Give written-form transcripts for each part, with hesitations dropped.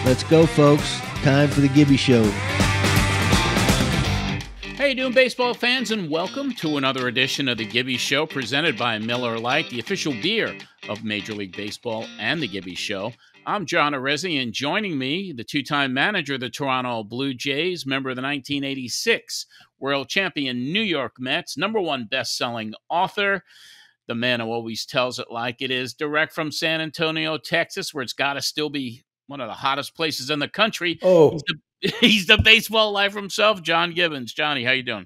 Let's go, folks. Time for the Gibby Show. How you doing, baseball fans, and welcome to another edition of the Gibby Show, presented by Miller Lite, the official beer of Major League Baseball and the Gibby Show. I'm John Arezzi, and joining me, the two-time manager of the Toronto Blue Jays, member of the 1986 World Champion New York Mets, #1 best-selling author, the man who always tells it like it is, direct from San Antonio, Texas, where it's got to still be one of the hottest places in the country. Oh, He's the baseball life himself, John Gibbons. Johnny, how you doing?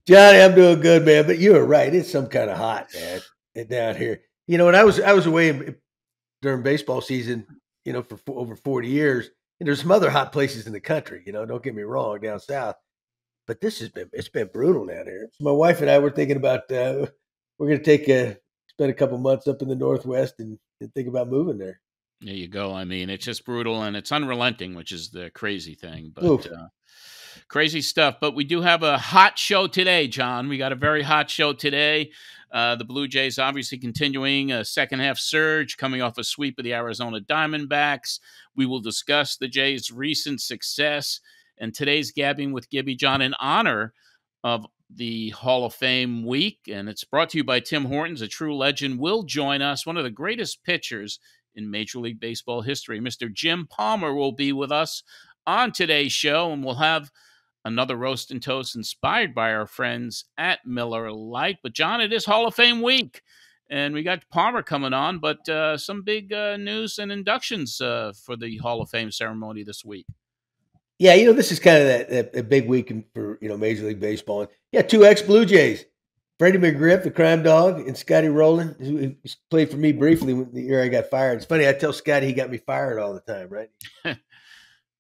Johnny, I'm doing good, man. But you were right; it's some kind of hot, man, down here. You know, when I was away during baseball season, you know, for over 40 years, and there's some other hot places in the country. You know, don't get me wrong, down south. But it's been brutal down here. So my wife and I were thinking about we're going to spend a couple months up in the Northwest and think about moving there. There you go. I mean, it's just brutal and it's unrelenting, which is the crazy thing. But crazy stuff. But we do have a hot show today, John. We got a very hot show today. The Blue Jays obviously continuing a second-half surge, coming off a sweep of the Arizona Diamondbacks. We will discuss the Jays' recent success and today's Gabbing with Gibby, John, in honor of the Hall of Fame week. And it's brought to you by Tim Hortons. A true legend will join us, one of the greatest pitchers in Major League Baseball history. Mr. Jim Palmer will be with us on today's show, and we'll have another roast and toast inspired by our friends at Miller Lite. But, John, it is Hall of Fame week, and we got Palmer coming on, but some big news and inductions for the Hall of Fame ceremony this week. Yeah, you know, this is kind of that big week for, you know, Major League Baseball. Yeah, 2 ex-Blue Jays. Freddie McGriff, the crime dog, and Scotty Rowland, who played for me briefly the year I got fired. It's funny, I tell Scotty he got me fired all the time, right? How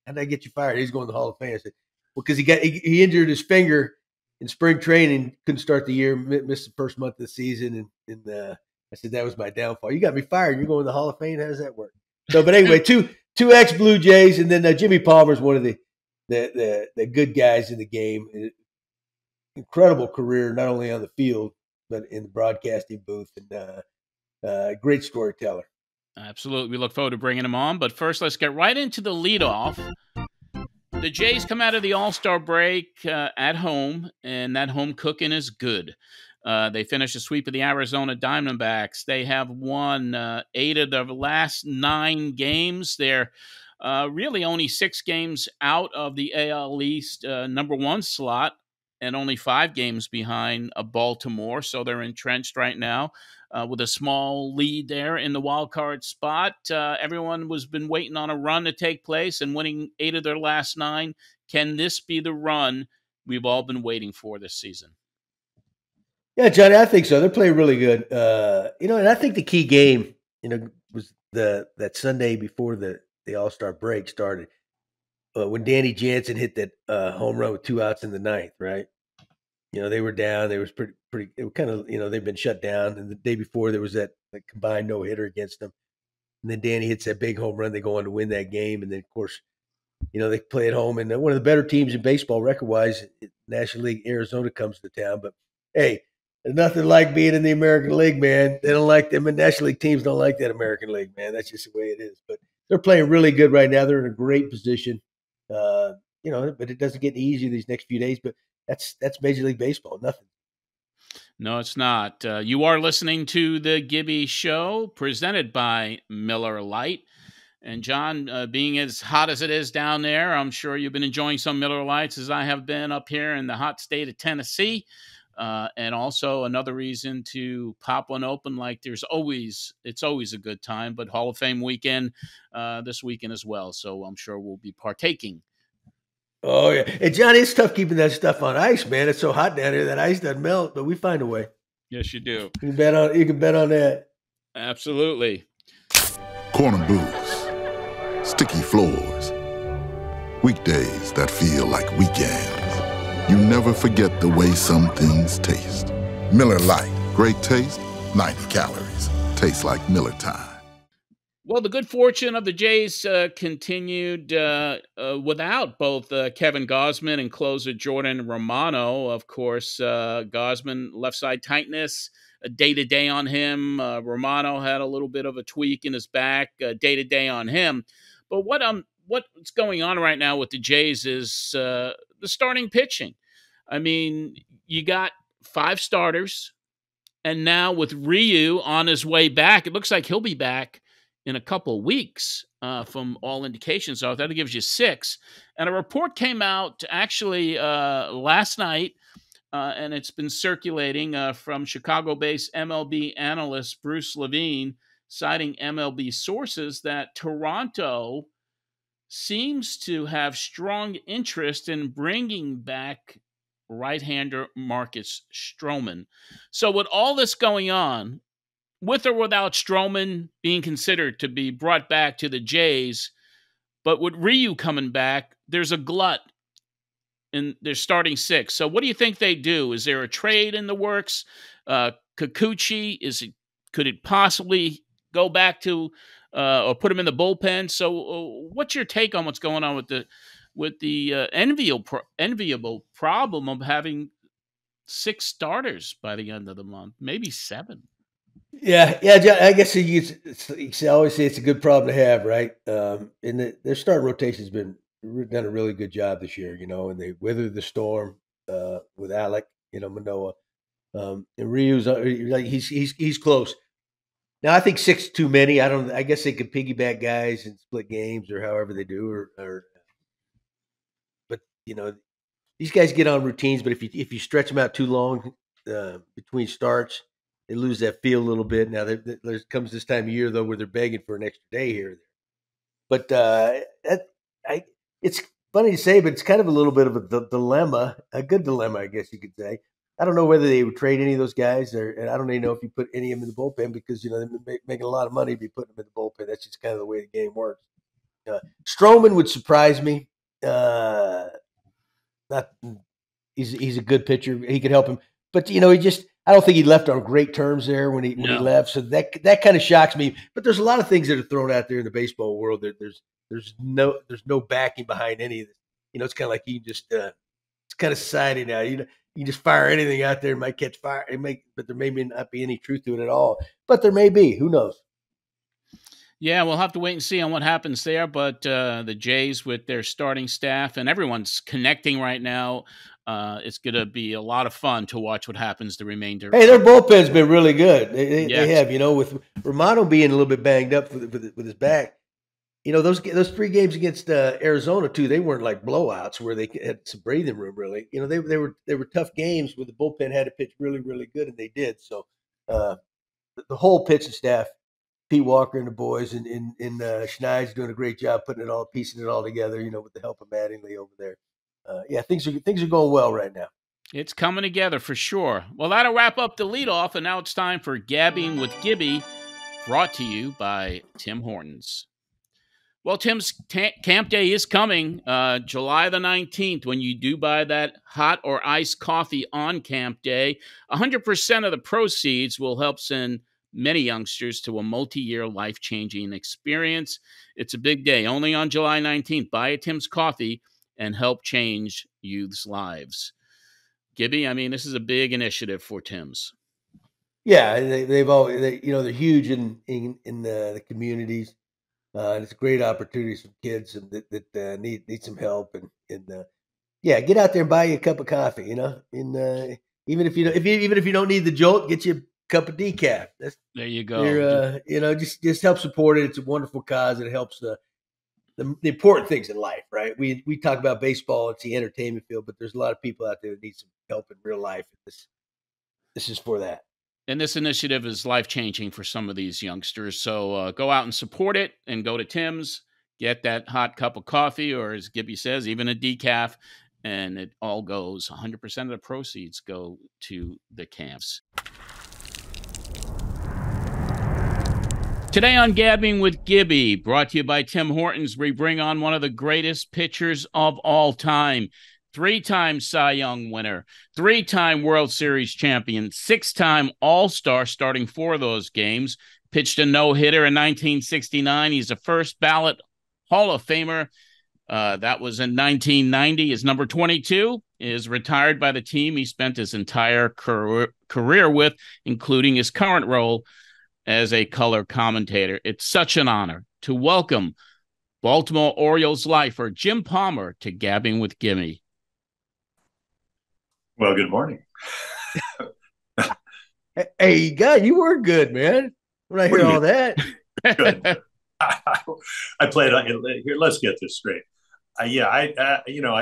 did I get you fired? He's going to the Hall of Fame. I said, well, because he injured his finger in spring training, couldn't start the year, missed the first month of the season, and I said that was my downfall. You got me fired. You're going to the Hall of Fame. How does that work? So, but anyway, two ex-Blue Jays, and then Jimmy Palmer's one of the good guys in the game. Incredible career, not only on the field, but in the broadcasting booth, and great storyteller. Absolutely. We look forward to bringing him on. But first, let's get right into the leadoff. The Jays come out of the All-Star break at home, and that home cooking is good. They finished a sweep of the Arizona Diamondbacks. They have won 8 of their last 9 games. They're really only 6 games out of the AL East #1 slot, and only 5 games behind Baltimore. So they're entrenched right now with a small lead there in the wild card spot. Everyone was been waiting on a run to take place and winning 8 of their last 9. Can this be the run we've all been waiting for this season? Yeah, Johnny, I think so. They're playing really good. You know, and I think the key game, you know, was that Sunday before the All-Star break started. When Danny Jansen hit that home run with 2 outs in the 9th, right? You know, they were down. They was pretty. It was kind of, you know, they've been shut down. And the day before there was that combined no hitter against them. And then Danny hits that big home run. They go on to win that game. And then, of course, you know, they play at home. And one of the better teams in baseball, record-wise, National League, Arizona comes to town. But hey, there's nothing like being in the American League, man. They don't like them. And National League teams don't like that American League, man. That's just the way it is. But they're playing really good right now. They're in a great position. You know, but it doesn't get easier these next few days. But that's Major League Baseball. Nothing. No, it's not. You are listening to the Gibby Show, presented by Miller Lite. And John, being as hot as it is down there, I'm sure you've been enjoying some Miller Lites as I have been up here in the hot state of Tennessee. And also another reason to pop one open, like it's always a good time, but Hall of Fame weekend this weekend as well. So I'm sure we'll be partaking. Oh, yeah. Hey, Johnny, it's tough keeping that stuff on ice, man. It's so hot down here that ice doesn't melt, but we find a way. Yes, you do. You can bet on that. Absolutely. Corner booths, sticky floors, weekdays that feel like weekends. You never forget the way some things taste. Miller Lite, great taste, 90 calories. Tastes like Miller time. Well, the good fortune of the Jays continued without both Kevin Gausman and closer Jordan Romano. Of course, Gausman, left side tightness, day-to-day on him. Romano had a little bit of a tweak in his back, day-to-day on him. But what I'm what's going on right now with the Jays is the starting pitching. I mean, you got 5 starters, and now with Ryu on his way back, it looks like he'll be back in a couple of weeks from all indications. So that gives you 6. And a report came out actually last night, and it's been circulating from Chicago-based MLB analyst Bruce Levine, citing MLB sources that Toronto seems to have strong interest in bringing back right-hander Marcus Stroman. So with all this going on, with or without Stroman being considered to be brought back to the Jays, but with Ryu coming back, there's a glut in their starting 6. So what do you think they do? Is there a trade in the works? Kikuchi, could it possibly go back to or put him in the bullpen? So what's your take on what's going on with the enviable problem of having 6 starters by the end of the month, maybe 7? Yeah. I guess you always say it's a good problem to have, right? And their starting rotation has done a really good job this year, and they weathered the storm with Alec, Manoah, and Ryu's like he's close. Now I think 6 is too many. I guess they could piggyback guys and split games or however they do, but these guys get on routines. But if you stretch them out too long between starts, they lose that feel a little bit. Now there comes this time of year though where they're begging for an extra day here or there. But it's funny to say, but it's kind of a little bit of a dilemma, a good dilemma, I guess you could say. I don't know whether they would trade any of those guys, and I don't even know if you put any of them in the bullpen because they're making a lot of money to be putting them in the bullpen. That's just kind of the way the game works. Stroman would surprise me. He's a good pitcher. He could help him, but I don't think he left on great terms there when he left. So that kind of shocks me. But there's a lot of things that are thrown out there in the baseball world. There's no backing behind any of this. It's kind of like you just it's kind of society now. You just fire anything out there, it might catch fire. But there may not be any truth to it at all. But there may be. Who knows? Yeah, we'll have to wait and see on what happens there. But the Jays with their starting staff and everyone's connecting right now. It's going to be a lot of fun to watch what happens the remainder. Hey, their bullpen's been really good. They have, with Romano being a little bit banged up with his back. Those 3 games against Arizona too, they weren't like blowouts where they had some breathing room. Really, they were tough games where the bullpen had to pitch really, really good, and they did. So the whole pitching staff, Pete Walker and the boys, and Schneid's doing a great job piecing it all together. With the help of Mattingly over there. Things are going well right now. It's coming together for sure. Well, that'll wrap up the leadoff, and now it's time for Gabbing with Gibby, brought to you by Tim Hortons. Well, Tim's camp day is coming, July the 19th, when you do buy that hot or iced coffee on camp day. 100% of the proceeds will help send many youngsters to a multi-year life-changing experience. It's a big day. Only on July 19th, buy a Tim's coffee and help change youth's lives. Gibby, this is a big initiative for Tim's. Yeah, they're huge in the communities. And it's a great opportunity for kids that need some help and get out there and buy you a cup of coffee. And even if you don't need the jolt, get you a cup of decaf. There you go. Just help support it. It's a wonderful cause. It helps the important things in life, right? We talk about baseball, it's the entertainment field, but there's a lot of people out there that need some help in real life. This is for that. And this initiative is life-changing for some of these youngsters. So go out and support it and go to Tim's, get that hot cup of coffee, or as Gibby says, even a decaf, and it all goes, 100% of the proceeds go to the camps. Today on Gabbing with Gibby, brought to you by Tim Hortons, we bring on one of the greatest pitchers of all time. 3-time Cy Young winner, 3-time World Series champion, 6-time All-Star starting 4 of those games, pitched a no-hitter in 1969. He's a first ballot Hall of Famer. That was in 1990. His number 22 is retired by the team he spent his entire career with, including his current role as a color commentator. It's such an honor to welcome Baltimore Orioles lifer Jim Palmer to Gabbing with Gibby. Well, good morning. Hey, God, you were good, man. When I hear all that. Good. I played on here. Let's get this straight. I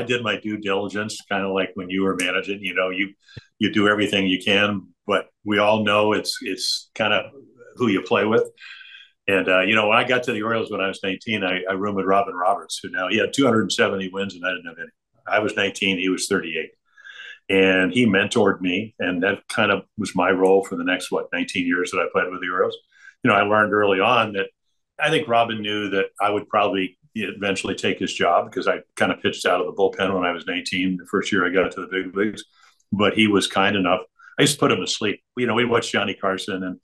did my due diligence, kind of like when you were managing. You do everything you can, but we all know it's kind of who you play with. And when I got to the Orioles when I was 19, I roomed with Robbins, who now he had 270 wins, and I didn't have any. I was 19, he was 38. And he mentored me, and that kind of was my role for the next, 19 years that I played with the Orioles. I learned early on that I think Robin knew that I would probably eventually take his job because I kind of pitched out of the bullpen when I was 19, the first year I got to the big leagues. But he was kind enough. I used to put him to sleep. We'd watch Johnny Carson, and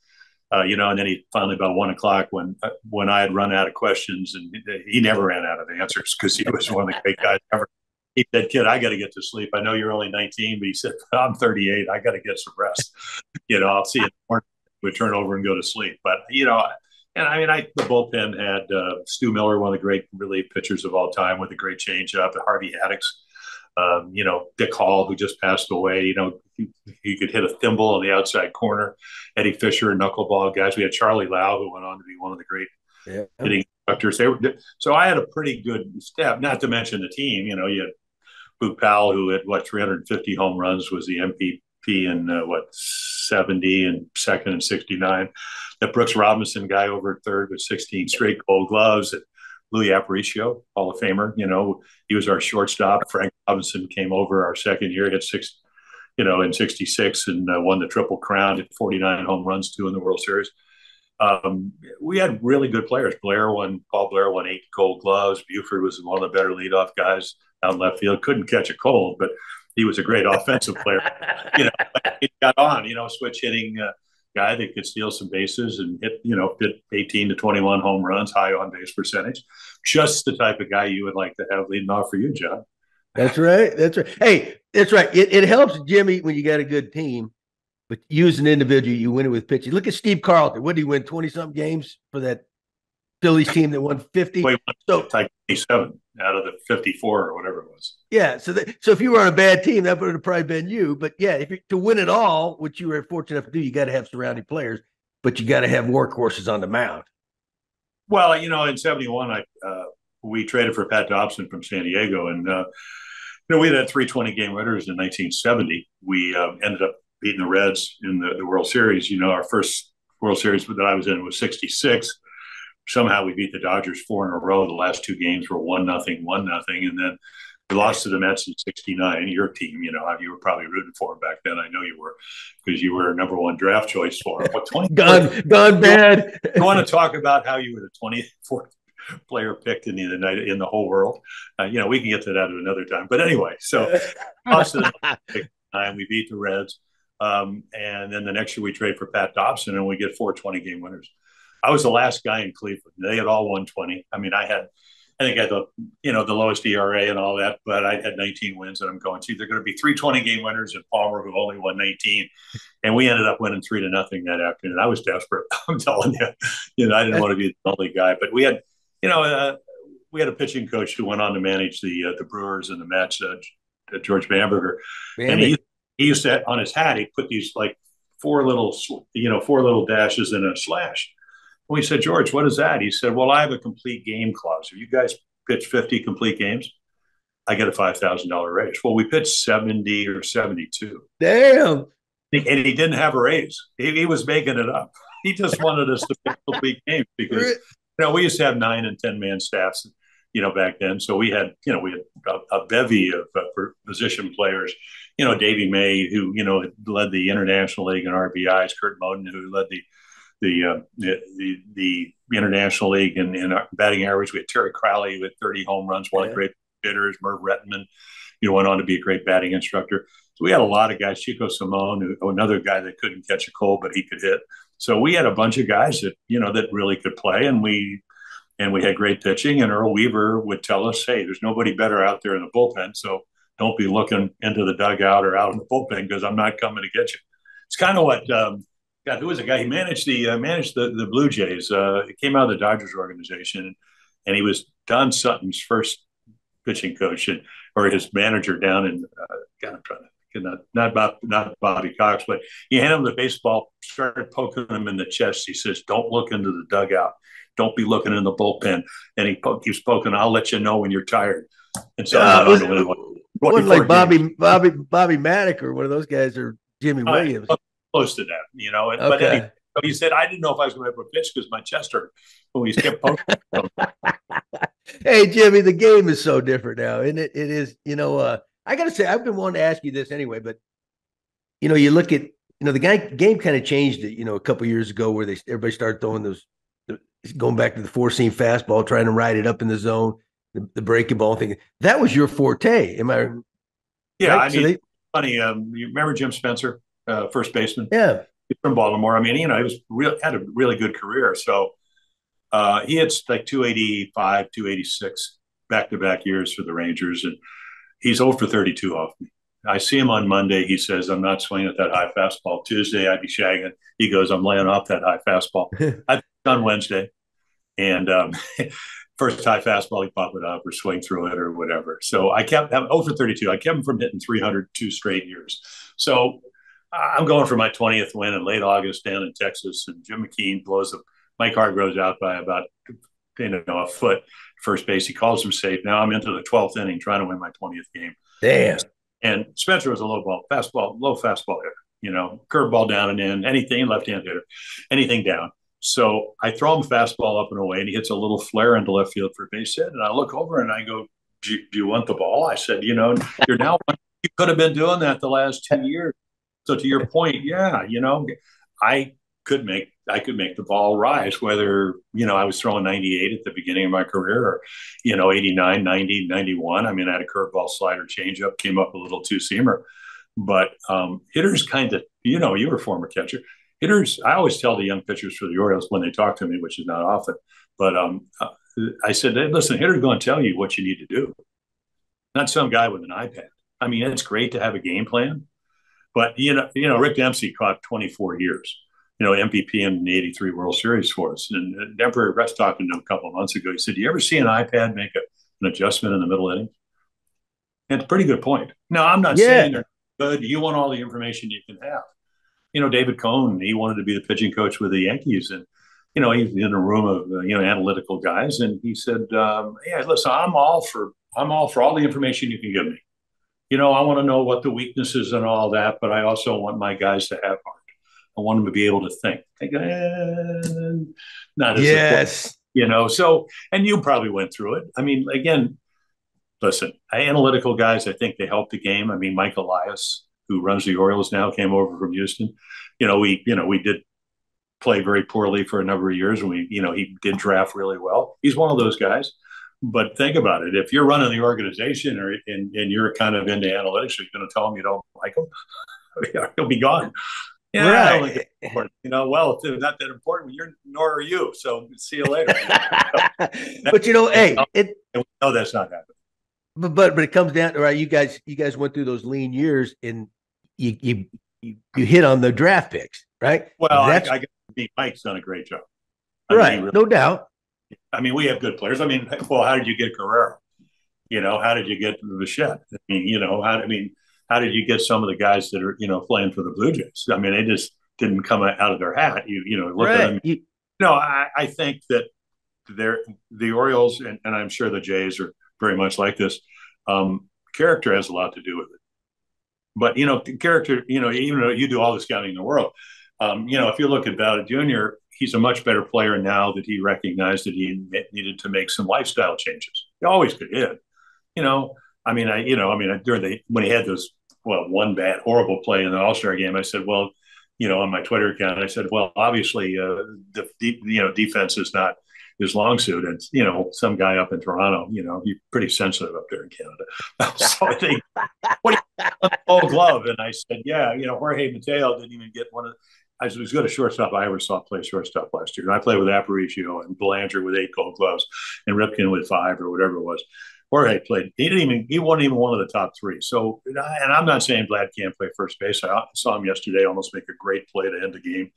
and then he finally about 1 o'clock when I had run out of questions, and he never ran out of answers because he was one of the great guys ever. He said, "Kid, I got to get to sleep. I know you're only 19, but he said, I'm 38. I got to get some rest. I'll see you in the morning. We turn over and go to sleep." But, the bullpen had Stu Miller, one of the great relief pitchers of all time with a great changeup, Harvey Haddix, Dick Hall, who just passed away. He could hit a thimble on the outside corner. Eddie Fisher, knuckleball guys. We had Charlie Lau, who went on to be one of the great hitting instructors. So I had a pretty good staff, not to mention the team. You had Boog Powell, who had 350 home runs, was the MVP in 70 and second and 69. That Brooks Robinson guy over at third with 16 straight Gold Gloves. Louis Aparicio, Hall of Famer. He was our shortstop. Frank Robinson came over our second year, hit six, in 66 and won the Triple Crown, hit 49 home runs, 2 in the World Series. We had really good players. Paul Blair won 8 Gold Gloves. Buford was one of the better leadoff guys out in left field. Couldn't catch a cold, but he was a great offensive player. He got on, switch hitting guy that could steal some bases and hit 18 to 21 home runs, high on base percentage. Just the type of guy you would like to have leading off for you, John. That's right. Hey, that's right. It helps, Jimmy, when you got a good team. But you as an individual, you win it with pitching. Look at Steve Carlton. What did he win? 20-something games for that Phillies team that won 50? Well, he won 27 out of the 54 or whatever it was. Yeah. So if you were on a bad team, that would have probably been you. But yeah, to win it all, which you were fortunate enough to do, you got to have surrounding players, but you got to have workhorses on the mound. Well, in 71, we traded for Pat Dobson from San Diego, and we had 3 20-game winners in 1970. We ended up beating the Reds in the World Series. Our first World Series that I was in was 66. Somehow we beat the Dodgers 4 in a row. The last 2 games were 1-0, 1-0. And then we lost to the Mets in 69. Your team, you were probably rooting for them back then. I know you were, because you were a number 1 draft choice for them. Gone bad. You want to talk about how you were the 24th player picked in the whole world? We can get to that at another time. But anyway, so lost to the time. We beat the Reds. And then the next year we trade for Pat Dobson, and we get 4 20-game winners. I was the last guy in Cleveland. They had all won 20. I think I had the lowest ERA and all that, but I had 19 wins, and I'm going, gee, they're going to be 3 20-game winners and Palmer, who only won 19. And we ended up winning 3-0 that afternoon. I was desperate. I'm telling you, I didn't want to be the only guy, but we had a pitching coach who went on to manage the Brewers and the Mets, George Bamberger. And he used to, on his hat, he put these 4 little dashes and a slash. We said, "George, what is that?" He said, "Well, I have a complete game clause. If you guys pitch 50 complete games, I get a $5,000 raise." Well, we pitched 70 or 72. Damn. And he didn't have a raise. He was making it up. He just wanted us to pitch complete games because, we used to have 9 and 10 man staffs, back then. So we had a bevy of position players. Davey May, who, led the International League in RBIs, Kurt Moden, who led the International League in batting average. We had Terry Crowley with 30 home runs, one of the great hitters. Merv Rettenman, went on to be a great batting instructor. So we had a lot of guys. Chico Simone, another guy that couldn't catch a cold, but he could hit. So we had a bunch of guys that that really could play, and we had great pitching. And Earl Weaver would tell us, "Hey, there's nobody better out there in the bullpen, so don't be looking into the dugout or out in the bullpen because I'm not coming to get you." It's kind of what. God, who was a guy? He managed the Blue Jays. He came out of the Dodgers organization, and he was Don Sutton's first pitching coach or his manager down in God, I'm trying to not Bobby Cox, but he handed him the baseball, started poking him in the chest. He says, "Don't look into the dugout. Don't be looking in the bullpen." And he keeps poking. "I'll let you know when you're tired." And so wasn't like Bobby Maddock or one of those guys, or Jimmy Williams. Close to that, you know. Okay. But anyway, he said, "I didn't know if I was going to be able to pitch because my chest hurt." When he kept poking. Hey, Jimmy, the game is so different now, and it is. You know, I got to say, I've been wanting to ask you this anyway, but you know, you look at the game kind of changed it. You know, a couple of years ago, where everybody started throwing those, going back to the 4-seam fastball, trying to ride it up in the zone, the breaking ball thing. That was your forte, am I? Yeah, right? I mean, funny. You remember Jim Spencer, first baseman? Yeah, he's from Baltimore. I mean, you know, had a really good career. So he hits like 285, 286 back-to-back years for the Rangers, and he's 0 for 32 off me. I see him on Monday. He says, "I'm not swinging at that high fastball." Tuesday, I'd be shagging. He goes, "I'm laying off that high fastball." I on Wednesday, and first high fastball, he pop it up or swing through it or whatever. So I kept having 0 for 32. I kept him from hitting 302 straight years. So I'm going for my 20th win in late August down in Texas, and Jim McKean blows up. Mike Hargrove's out by about a foot first base. He calls him safe. Now I'm into the 12th inning trying to win my 20th game. Damn. And Spencer was a low fastball hitter, you know, curveball down and in, anything, left-hand hitter, anything down. So I throw him fastball up and away, and he hits a little flare into left field for a base hit. And I look over and I go, do you want the ball? I said, you know, you could have been doing that the last 2 years. So to your point, yeah, you know, I could make the ball rise, whether, you know, I was throwing 98 at the beginning of my career or, you know, 89, 90, 91. I mean, I had a curveball, slider, changeup, came up a little two-seamer. But hitters kind of, you know, you were a former catcher. Hitters, I always tell the young pitchers for the Orioles when they talk to me, which is not often, but I said, "Hey, listen, hitters going to tell you what you need to do. Not some guy with an iPad. I mean, it's great to have a game plan, but, you know, Rick Dempsey caught 24 years. You know, MVP in the '83 World Series for us. And Emperor Rex talking to him a couple of months ago. He said, "Do you ever see an iPad make an adjustment in the middle inning?" And it's a pretty good point. Now, I'm not saying they're good. You want all the information you can have. You know, David Cohn, he wanted to be the pitching coach with the Yankees. And, you know, he's in a room of, you know, analytical guys. And he said, "Yeah, listen, I'm all for all the information you can give me. You know, I want to know what the weaknesses and all that, but I also want my guys to have heart. I want them to be able to think not as yes, you know." So, and you probably went through it. I mean, again, listen, analytical guys, I think they help the game. I mean, Mike Elias, who runs the Orioles now, came over from Houston. You know, we did play very poorly for a number of years, and he did draft really well. He's one of those guys. But think about it. If you're running the organization and you're kind of into analytics, you're going to tell him you don't like him, he'll be gone. Yeah, right. I don't think it's important. You know, well, it's not that important. Nor are you. So see you later. But you know, hey, no, that's not happening. But it comes down to, right. You guys went through those lean years, and you hit on the draft picks, right? Well, I got Mike's done a great job. Right, really, no doubt. I mean, we have good players. I mean, well, how did you get Guerrero? You know, how did you get Bichette? I mean, you know, how did you get some of the guys that are, you know, playing for the Blue Jays? I mean, they just didn't come out of their hat. You know, look at them. No, I think that the Orioles, and I'm sure the Jays are very much like this. Character has a lot to do with it. But, you know, character, you know, even though you do all the scouting in the world, you know, if you look at Ballard Jr., he's a much better player now that he recognized that he needed to make some lifestyle changes. He always could hit. You know, when he had those, one bad, horrible play in the All-Star game, I said, well, you know, on my Twitter account, I said, well, obviously, defense is not his long suit. And, you know, some guy up in Toronto, you know, you're pretty sensitive up there in Canada. So I think, what do you Gold Glove? And I said, yeah, you know, Jorge Mateo didn't even get one of I was as good a shortstop I ever saw play shortstop last year. And I played with Aparicio and Belanger with 8 Gold Gloves and Ripken with 5 or whatever it was. Jorge played. He wasn't even one of the top three. So, and I'm not saying Vlad can't play first base. I saw him yesterday almost make a great play to end the game.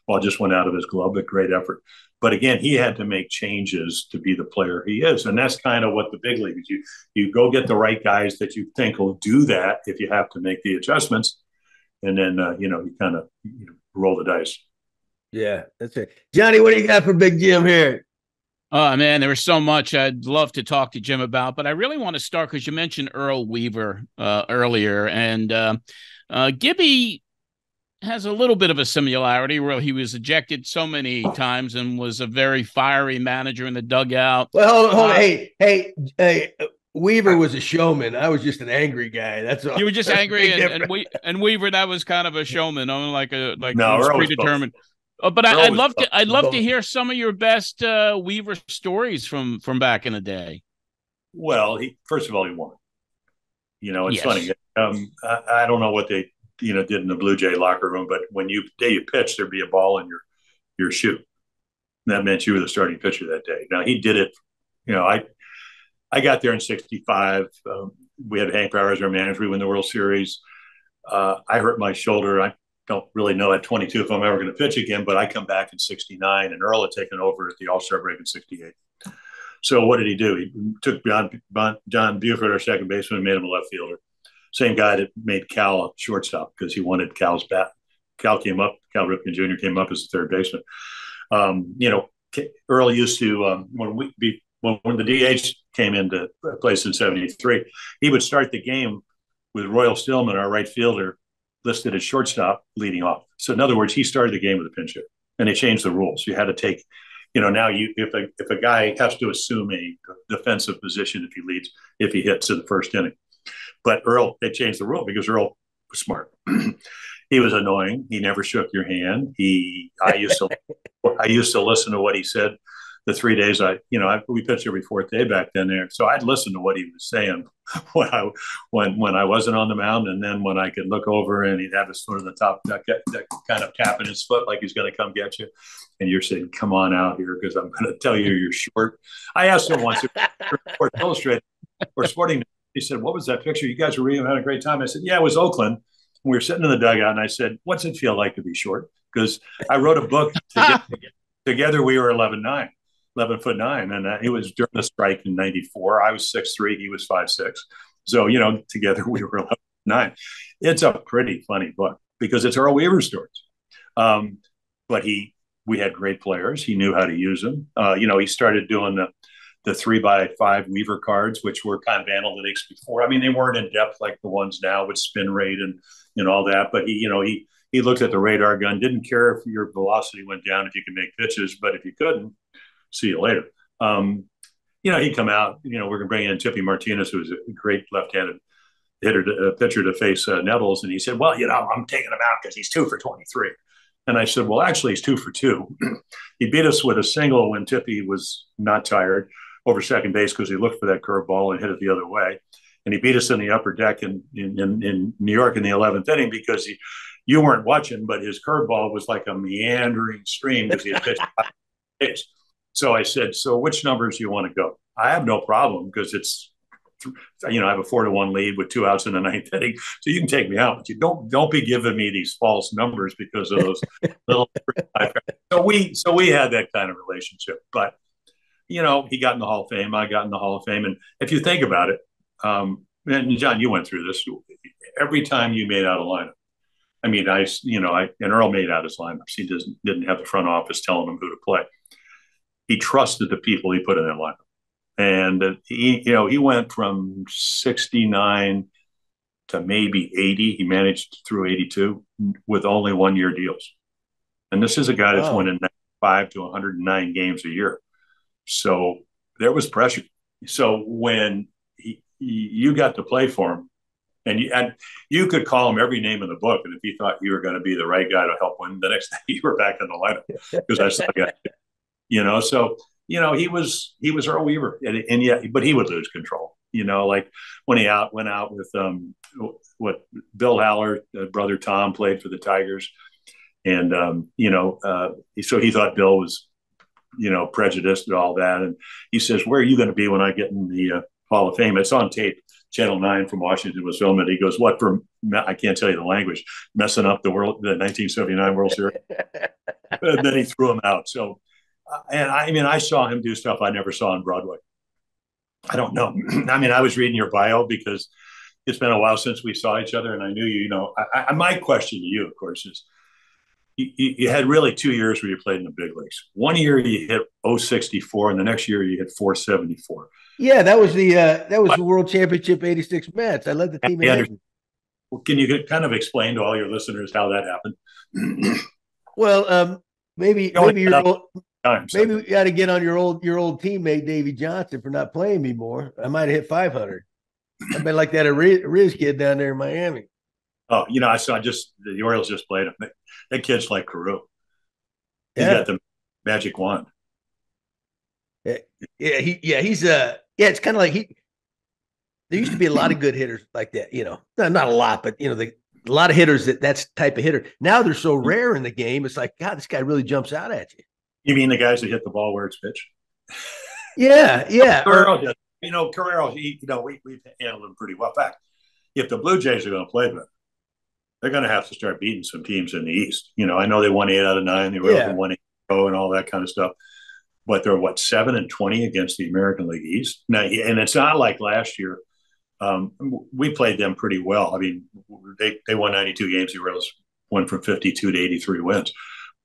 Ball just went out of his glove, but great effort. But again, he had to make changes to be the player he is. And that's kind of what the big leagues, you go get the right guys that you think will do that if you have to make the adjustments. And then, you kind of roll the dice. Yeah, that's it. Johnny, what do you got for Big Jim here? Oh, man, there was so much I'd love to talk to Jim about, but I really want to start because you mentioned Earl Weaver earlier. And Gibby has a little bit of a similarity where he was ejected so many times and was a very fiery manager in the dugout. Well, hold on. Hey, Weaver was a showman. I was just an angry guy. That's all. You were just angry, and Weaver, that was kind of a showman. I mean, like he was predetermined. But I'd love to hear some of your best Weaver stories from back in the day. Well, first of all, he won. It's funny. I don't know what they did in the Blue Jay locker room, but when you pitched, there'd be a ball in your shoe. That meant you were the starting pitcher that day. Now he did it. I got there in '65. We had Hank Brower as our manager. We won the World Series. I hurt my shoulder. I don't really know at 22 if I'm ever going to pitch again, but I come back in '69, and Earl had taken over at the All-Star break in '68. So what did he do? He took John Buford, our second baseman, and made him a left fielder. Same guy that made Cal a shortstop because he wanted Cal's bat. Cal Ripken Jr. came up as the third baseman. Earl used to, when the DH came into place in '73, he would start the game with Royal Stillman, our right fielder, listed as shortstop leading off. So in other words, he started the game with a pinch hit, and they changed the rules. You had to take, now if a guy has to assume a defensive position if he hits in the first inning. But they changed the rule because Earl was smart. He was annoying. He never shook your hand. I used to listen to what he said the 3 days we pitched every fourth day back then there. So I'd listen to what he was saying when I wasn't on the mound, and then when I could look over and he'd have his foot on the top, that kind of tapping his foot like he's going to come get you, and you're saying, "Come on out here because I'm going to tell you you're short." I asked him once, Sports Illustrated or Sporting. He said, "What was that picture? You guys were really having a great time." I said, "Yeah, it was Oakland." We were sitting in the dugout, and I said, "What's it feel like to be short?" Because I wrote a book together. We were 11'9". 11'9", and it was during the strike in '94. I was 6'3", he was 5'6". So together we were 11'9". It's a pretty funny book because it's Earl Weaver stories. But we had great players. He knew how to use them. He started doing the 3x5 Weaver cards, which were kind of analytics before. I mean, they weren't in depth like the ones now with spin rate and all that. But he looked at the radar gun, didn't care if your velocity went down if you could make pitches, but if you couldn't, see you later. He'd come out, we're going to bring in Tippy Martinez, who was a great left-handed pitcher to face Nettles. And he said, "Well, I'm taking him out because he's 2 for 23. And I said, "Well, actually, he's 2 for 2. He beat us with a single when Tippy was not tired over second base because he looked for that curveball and hit it the other way. And he beat us in the upper deck in New York in the 11th inning because you weren't watching, but his curveball was like a meandering stream because he had pitched base. So I said, "So which numbers do you want to go?" I have no problem because it's, I have a 4-1 lead with 2 outs in the 9th inning. So you can take me out, but you don't be giving me these false numbers because of those little. So we had that kind of relationship. But, he got in the Hall of Fame. I got in the Hall of Fame. And if you think about it, and John, you went through this. Every time you made out a lineup, I mean, and Earl made out his lineups. He didn't have the front office telling him who to play. He trusted the people he put in that lineup. And he went from 69 to maybe 80. He managed through 82 with only 1-year deals. And this is a guy that's winning 95 to 109 games a year. So there was pressure. So when you got to play for him, and you could call him every name in the book, and if you thought you were going to be the right guy to help win, the next day you were back in the lineup because I saw guy. So he was Earl Weaver, and yeah, but he would lose control. Like when he went out with Bill Haller, brother Tom played for the Tigers, and so he thought Bill was prejudiced and all that, and he says, "Where are you going to be when I get in the Hall of Fame. It's on tape. Channel 9 from Washington was filming it. He goes, "What for?" I can't tell you the language. Messing up the 1979 World Series, and then he threw him out. So, and I mean, I saw him do stuff I never saw on Broadway. I don't know. I mean, I was reading your bio because it's been a while since we saw each other, and I knew you. You know, my question to you, of course, is you had really 2 years where you played in the big leagues. 1 year you hit 064, and the next year you hit 474. Yeah, that was the World Championship '86 Mets. I led the team. Can you kind of explain to all your listeners how that happened? Well, maybe we got to get on your old teammate Davey Johnson for not playing me more. I might have hit 500. I've been like that Riz kid down there in Miami. Oh, you know, I saw the Orioles just played him. That kid's like Carew. He got the magic wand. It's kind of like there used to be a lot of good hitters like that, you know, not a lot, but you know, a lot of hitters that's type of hitter. Now they're so rare in the game. It's like, God, this guy really jumps out at you. You mean the guys that hit the ball where it's pitched? Yeah. Carrero, Carrero, we've handled him pretty well. In fact, if the Blue Jays are going to play better, they're going to have to start beating some teams in the East. You know, I know they won 8 out of 9. They were won 8-0 and all that kind of stuff. But they're 7-20 against the American League East now, and it's not like last year. We played them pretty well. I mean, they won 92 games. The Orioles went from 52 to 83 wins.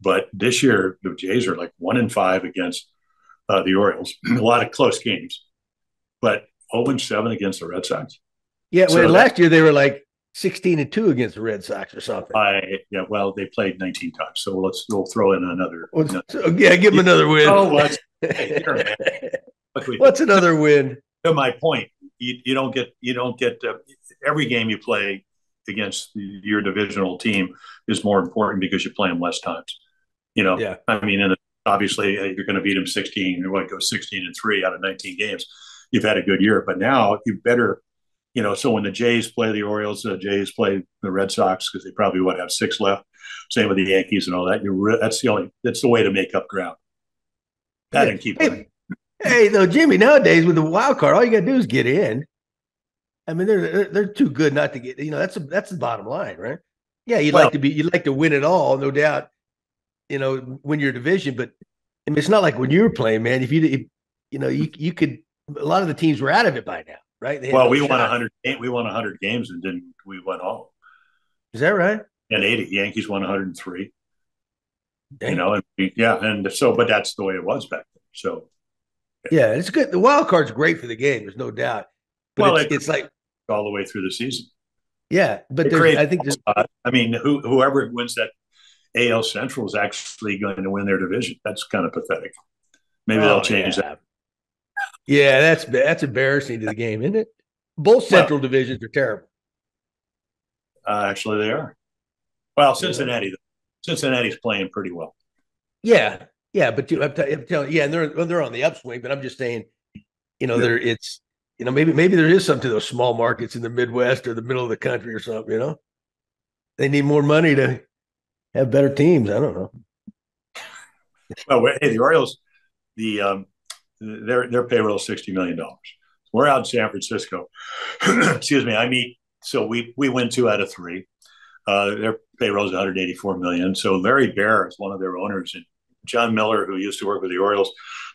But this year, the Jays are like 1-5 against the Orioles. A lot of close games, but 0-7 against the Red Sox. Yeah, well, last year they were like 16-2 against the Red Sox or something. Well, they played 19 times, so we'll throw in another. Give them another win. What's another win? To my point, you don't get every game you play against your divisional team is more important because you play them less times. You know, I mean, obviously you're going to beat them 16. You want to go 16-3 out of 19 games. You've had a good year, but now you better. You know, so when the Jays play the Orioles, the Jays play the Red Sox because they probably would have 6 left. Same with the Yankees and all that. That's the way to make up ground. That and keep playing. Hey, though, Jimmy, nowadays with the wild card, all you got to do is get in. I mean, they're too good not to get. You know, that's the bottom line, right? Yeah, you'd like to win it all, no doubt. You know, win your division, but I mean, it's not like when you were playing, man. If you could. A lot of the teams were out of it by now. Right. We won 100. We won 100 games and didn't. We went home. Is that right? And 80. Yankees won 103. Dang. You know, but that's the way it was back then. So. Yeah, it's good. The wild card's great for the game. There's no doubt. But it's like all the way through the season. Yeah, but I think whoever wins that AL Central is actually going to win their division. That's kind of pathetic. Maybe they'll change that. Yeah, that's embarrassing to the game, isn't it? Both Central divisions are terrible. Actually, they are. Well, Cincinnati's playing pretty well. Yeah, but I'm telling you, and they're on the upswing. But I'm just saying, you know, maybe there is something to those small markets in the Midwest or the middle of the country or something. You know, they need more money to have better teams. I don't know. Well, hey, the Orioles, their payroll is $60 million. We're out in San Francisco. Excuse me. So we win 2 out of 3. Their payroll is $184 million. So Larry Baer is one of their owners, and John Miller, who used to work with the Orioles,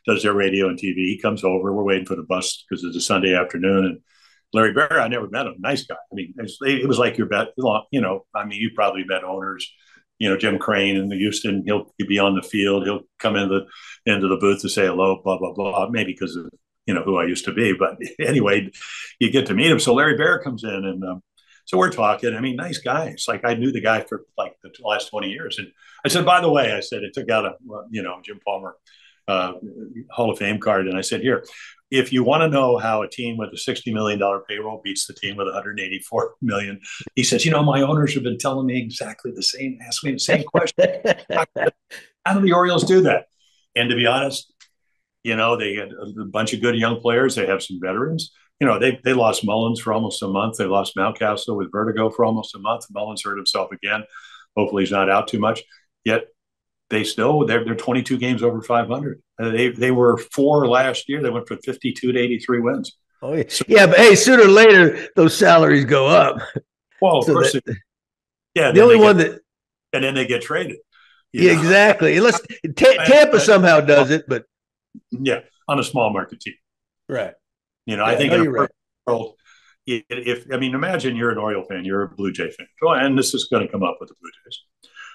does their radio and TV. He comes over. We're waiting for the bus because it's a Sunday afternoon. And Larry Baer, I never met him. Nice guy. I mean, it was like your bet. You know, I mean, you probably met owners. You know, Jim Crane in Houston, he'll be on the field. He'll come into the booth to say hello, blah, blah, blah, maybe because of, you know, who I used to be. But anyway, you get to meet him. So Larry Baer comes in, and so we're talking. I mean, nice guy. It's like I knew the guy for like the last 20 years. And I said, by the way, it took out a Jim Palmer Hall of Fame card. And I said, here, if you want to know how a team with a $60 million payroll beats the team with $184 million, he says, you know, my owners have been telling me exactly the same, asking me the same question. How do the Orioles do that? And to be honest, you know, they had a bunch of good young players. They have some veterans. You know, they lost Mullins for almost a month. They lost Mountcastle with vertigo for almost a month. Mullins hurt himself again. Hopefully he's not out too much. Yet they're 22 games over 500. They were 4 last year. They went from 52 to 83 wins. Oh, yeah. So, yeah, but hey, sooner or later, those salaries go up. Well, of course. The only one that. And then they get traded. Yeah, exactly. Unless Tampa somehow does it, but. Yeah, on a small market team. Right. I think in a perfect world, imagine you're an Oriole fan, you're a Blue Jay fan. And this is going to come up with the Blue Jays.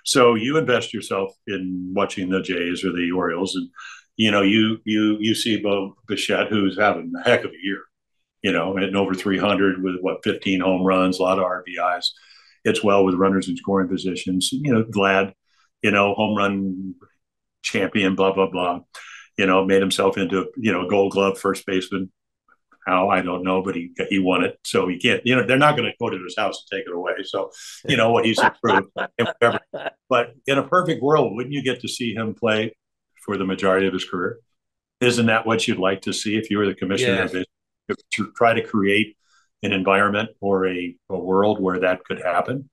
So you invest yourself in watching the Jays or the Orioles, and you see Bo Bichette, who's having a heck of a year, hitting over 300 with 15 home runs, a lot of RBIs. It's well with runners in scoring positions. Glad, home run champion, blah blah blah. Made himself into a Gold Glove first baseman. How, I don't know, but he won it. So he can't, they're not going to go to his house and take it away. So, what he's improved and whatever. But in a perfect world, wouldn't you get to see him play for the majority of his career? Isn't that what you'd like to see if you were the commissioner of it? To try to create an environment or a world where that could happen,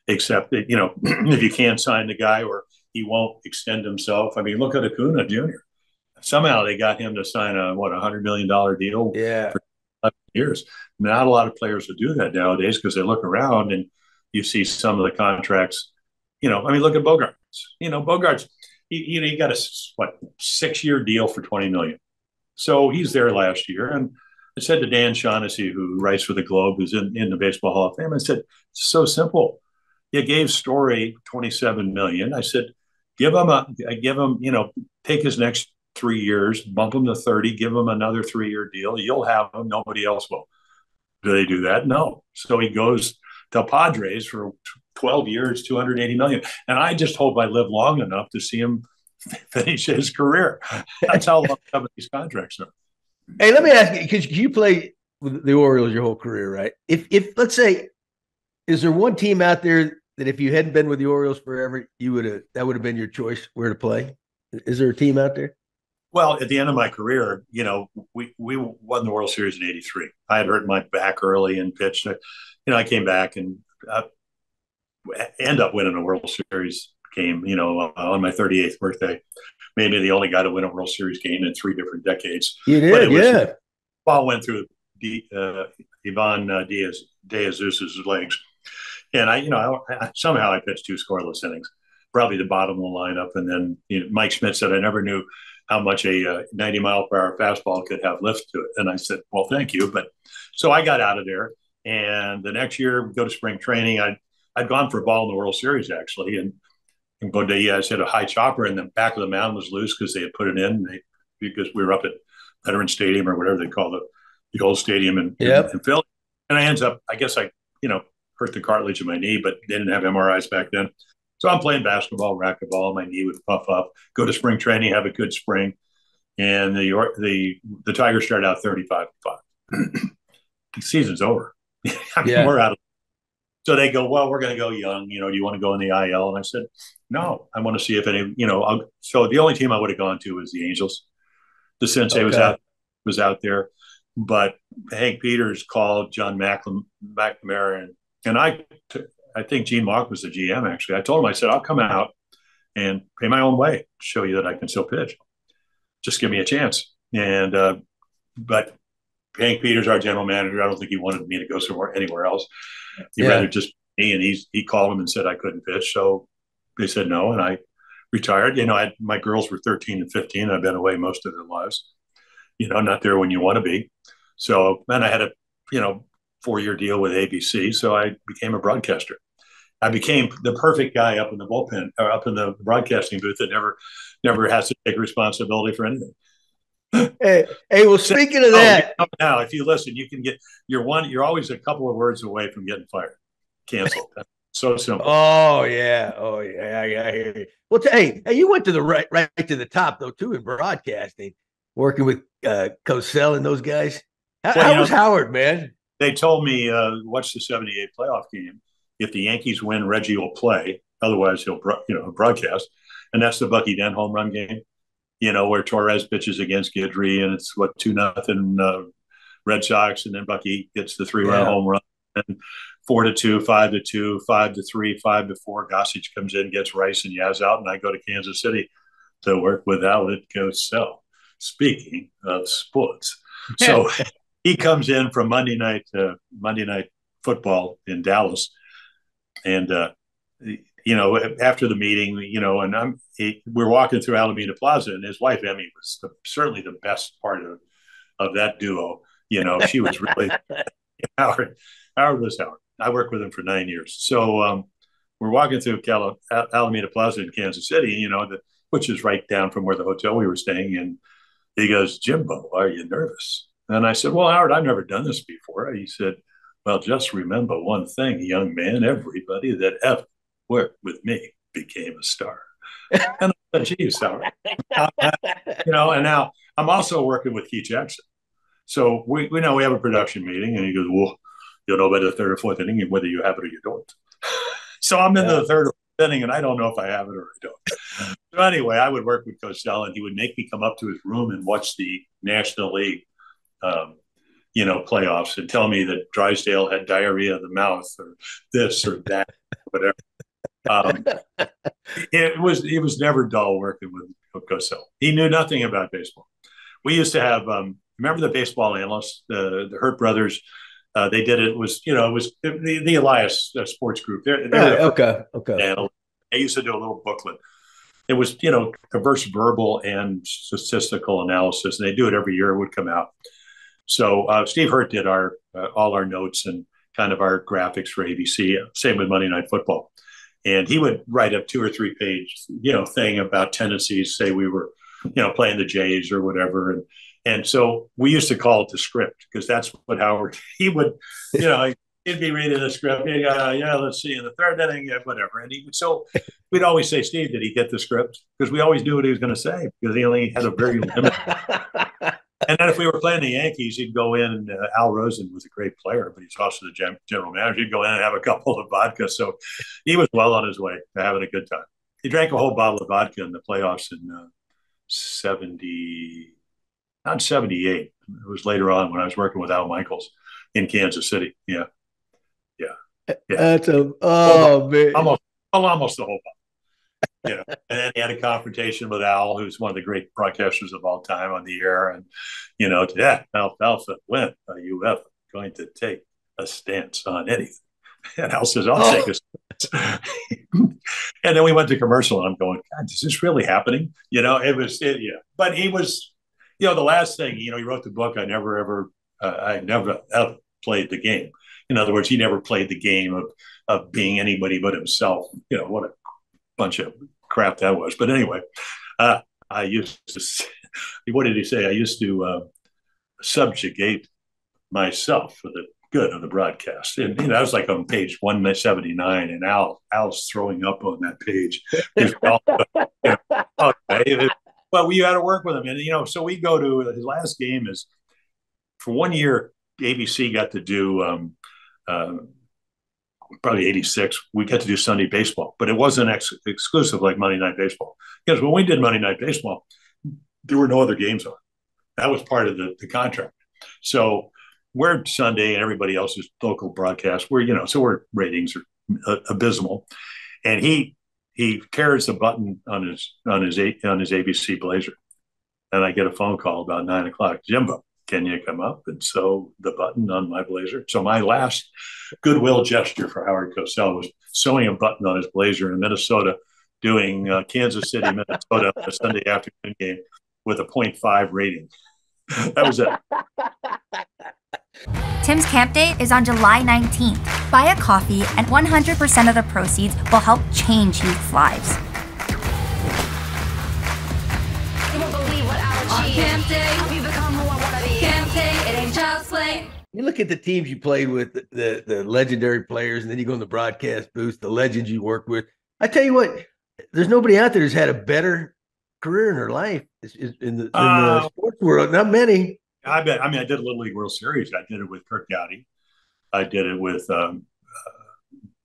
except that, if you can't sign the guy or he won't extend himself. I mean, look at Acuna Jr. Somehow they got him to sign a $100 million deal for 11 years. Not a lot of players would do that nowadays because they look around and you see some of the contracts. Look at Bogaerts. Bogaerts, he got a 6-year deal for $20 million. So he's there last year. And I said to Dan Shaughnessy, who writes for the Globe, who's in the Baseball Hall of Fame, I said, it's so simple. You gave Story $27 million. I said, give him, take his next 3 years, bump him to 30, give him another 3-year deal. You'll have him. Nobody else will. Do they do that? No. So he goes to Padres for 12 years, $280 million. And I just hope I live long enough to see him finish his career. That's how long some of these contracts are. Hey, let me ask you, because you play with the Orioles your whole career, right? If let's say, is there one team out there that if you hadn't been with the Orioles forever, that would have been your choice where to play? Is there a team out there? Well, at the end of my career, we won the World Series in '83. I had hurt my back early and pitched. I came back and end up winning a World Series game, on my 38th birthday. Maybe the only guy to win a World Series game in 3 different decades. You did, yeah. Ball went through Ivan De Jesus' legs. And somehow I pitched 2 scoreless innings, probably the bottom of the lineup. And then Mike Schmidt said I never knew how much a 90-mile-per-hour fastball could have lift to it. And I said, well, thank you. But so I got out of there. And the next year, we go to spring training. I'd gone for a ball in the World Series, actually. And Bodega hit a high chopper, and the back of the mound was loose because they had put it in. Because we were up at Veteran Stadium or whatever they call the old stadium in Philly. And I ends up, I guess I hurt the cartilage of my knee, but they didn't have MRIs back then. So I'm playing basketball, racquetball, my knee would puff up, go to spring training, have a good spring. And the Tigers started out 35-5. The season's over. We're out of. So they go, well, we're going to go young. Do you want to go in the IL? And I said, no, I want to see if any, so the only team I would have gone to was the Angels. The Sensei was out there. But Hank Peters called John McNamara, and I think Gene Mauch was the GM, actually. I told him, I said, I'll come out and pay my own way to show you that I can still pitch. Just give me a chance. And but Hank Peters, our general manager, I don't think he wanted me to go anywhere else. He'd rather just me, and he called him and said I couldn't pitch. So they said no, and I retired. My girls were 13 and 15. I've been away most of their lives. Not there when you want to be. So then I had a 4-year deal with ABC. So I became a broadcaster. I became the perfect guy up in the bullpen or up in the broadcasting booth that never has to take responsibility for anything. Hey, well, speaking of that, now if you listen, you can you're always a couple of words away from getting fired, canceled. That's so simple. Oh yeah, I hear you. Well, hey, you went to the right to the top though too in broadcasting, working with Cosell and those guys. How was Howard, man? They told me watch the '78 playoff game. If the Yankees win, Reggie will play. Otherwise, he'll broadcast, and that's the Bucky Dent home run game. Where Torres pitches against Guidry, and it's 2-0 Red Sox, and then Bucky gets the 3-run home run, and 4-2, 5-2, 5-3, 5-4. Gossage comes in, gets Rice and Yaz out, and I go to Kansas City to work with Alec Cosell. Speaking of sports, so he comes in from Monday night football in Dallas, and after the meeting, and we're walking through Alameda Plaza, and his wife Emmy was certainly the best part of that duo. She was really Howard. Howard was Howard. I worked with him for 9 years. So we're walking through Alameda Plaza in Kansas City, which is right down from where the hotel we were staying. And he goes, "Jimbo, are you nervous?" And I said, "Well, Howard, I've never done this before." He said, "Well, just remember one thing, young man, everybody that ever worked with me became a star." And I said, "Geez, Howard." And now I'm also working with Keith Jackson. So we know we have a production meeting, and he goes, "Well, you'll know by the third or fourth inning whether you have it or you don't." So I'm in the third or fourth inning, and I don't know if I have it or I don't. So anyway, I would work with Cosell, and he would make me come up to his room and watch the National League, playoffs, and tell me that Drysdale had diarrhea of the mouth or this or that, whatever. It was never dull working with Cosell. He knew nothing about baseball. We used to have remember the baseball analysts, the Hurt brothers. They did it. It was the Elias Sports Group. Okay. And they used to do a little booklet. It was converse verbal and statistical analysis, and they do it every year. It would come out. So Steve Hurt did all our notes and kind of our graphics for ABC. Same with Monday Night Football. And he would write a 2 or 3 page, thing about tendencies, say we were, playing the Jays or whatever. And so we used to call it the script, because that's what Howard, he would, he'd be reading the script. Let's see, in the third inning, whatever. And so we'd always say, "Steve, did he get the script?" Because we always knew what he was going to say, because he only had a very limited. And then if we were playing the Yankees, he'd go in, and Al Rosen was a great player, but he's also the general manager. He'd go in and have a couple of vodka. So he was well on his way to having a good time. He drank a whole bottle of vodka in the playoffs in 78. It was later on when I was working with Al Michaels in Kansas City. Yeah. That's man. Almost the whole bottle. And then he had a confrontation with Al, who's one of the great broadcasters of all time on the air. And, Alfalfa, when are you ever going to take a stance on anything? And Al says, "I'll take a stance." And then we went to commercial, and I'm going, "God, is this really happening?" But he was, the last thing, he wrote the book, I never ever played the game. In other words, he never played the game of being anybody but himself. What a bunch of crap that was. But anyway, I used to, what did he say? I used to subjugate myself for the good of the broadcast. And that was like on page 179, and Al's throwing up on that page. Well, we had to work with him. And, so we go to his last game is, for 1 year, ABC got to do probably 86, we got to do Sunday baseball, but it wasn't exclusive like Monday Night Baseball. Because when we did Monday Night Baseball, there were no other games on. That was part of the contract. So we're Sunday, and everybody else's local broadcast. So our ratings are abysmal. And he tears the button on his ABC blazer, and I get a phone call about 9 o'clock. "Jimbo, can you come up and sew the button on my blazer?" So my last goodwill gesture for Howard Cosell was sewing a button on his blazer in Minnesota, doing Kansas City, Minnesota, a Sunday afternoon game with a .5 rating. That was it. Tim's camp date is on July 19th. Buy a coffee, and 100% of the proceeds will help change youth's lives. You won't believe what our camp day, we become who I wanna be. Camp day, it ain't child's play. You look at the teams you played with, the legendary players, and then you go in the broadcast booth, the legends you worked with. I tell you what, there's nobody out there who's had a better career in her life in the sports world. Not many. I bet. I mean, I did a Little League World Series. I did it with Kurt Gowdy. I did it with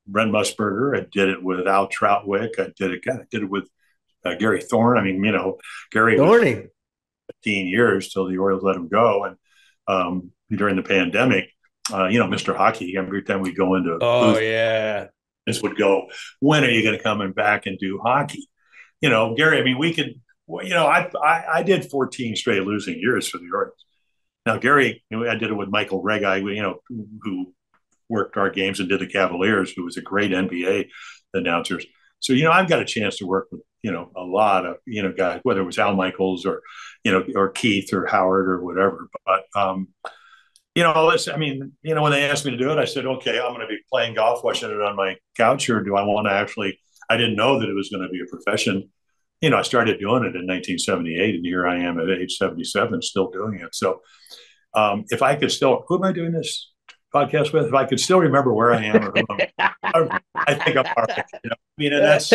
Brent Musburger. I did it with Al Troutwick. I did it with Gary Thorne. I mean, Gary Thorny. was 15 years till the Orioles let him go. And during the pandemic, Mr. Hockey, every time we go into this would go, "When are you going to come back and do hockey?" Gary, I mean, we could, I did 14 straight losing years for the Orioles. Now, Gary, I did it with Michael Regai, who worked our games and did the Cavaliers, who was a great NBA announcer. So, I've got a chance to work with, a lot of, guys, whether it was Al Michaels or, or Keith or Howard or whatever. But, when they asked me to do it, I said, okay, I'm going to be playing golf, watching it on my couch, or do I want to actually, I didn't know that it was going to be a profession. I started doing it in 1978, and here I am at age 77, still doing it. So if I could still, who am I doing this podcast with? If I could still remember where I am or who I think I'm all right. And that's,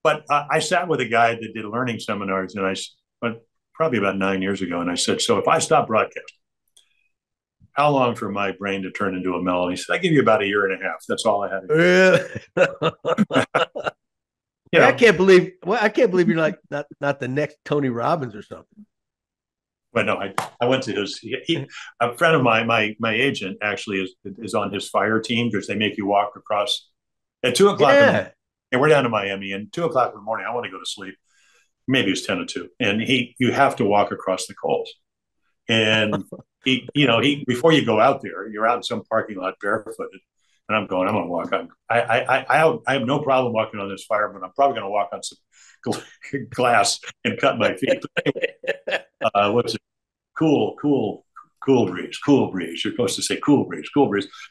but I sat with a guy that did learning seminars, and probably about 9 years ago, and I said, so if I stop broadcasting, how long for my brain to turn into a melody? He said, I give you about a year and a half. That's all I had to do. I can't believe you're like not the next Tony Robbins or something. But no, I went to his. A friend of mine, my agent, actually is on his fire team, because they make you walk across at 2:00. Yeah. And we're down to Miami, and 2:00 in the morning, I want to go to sleep. Maybe it's 10:02, and you have to walk across the coals. And he before you go out there, you're out in some parking lot barefooted. And I'm going to walk on. I have no problem walking on this fire, but I'm probably going to walk on some glass and cut my feet. What's it? Cool breeze. You're supposed to say cool breeze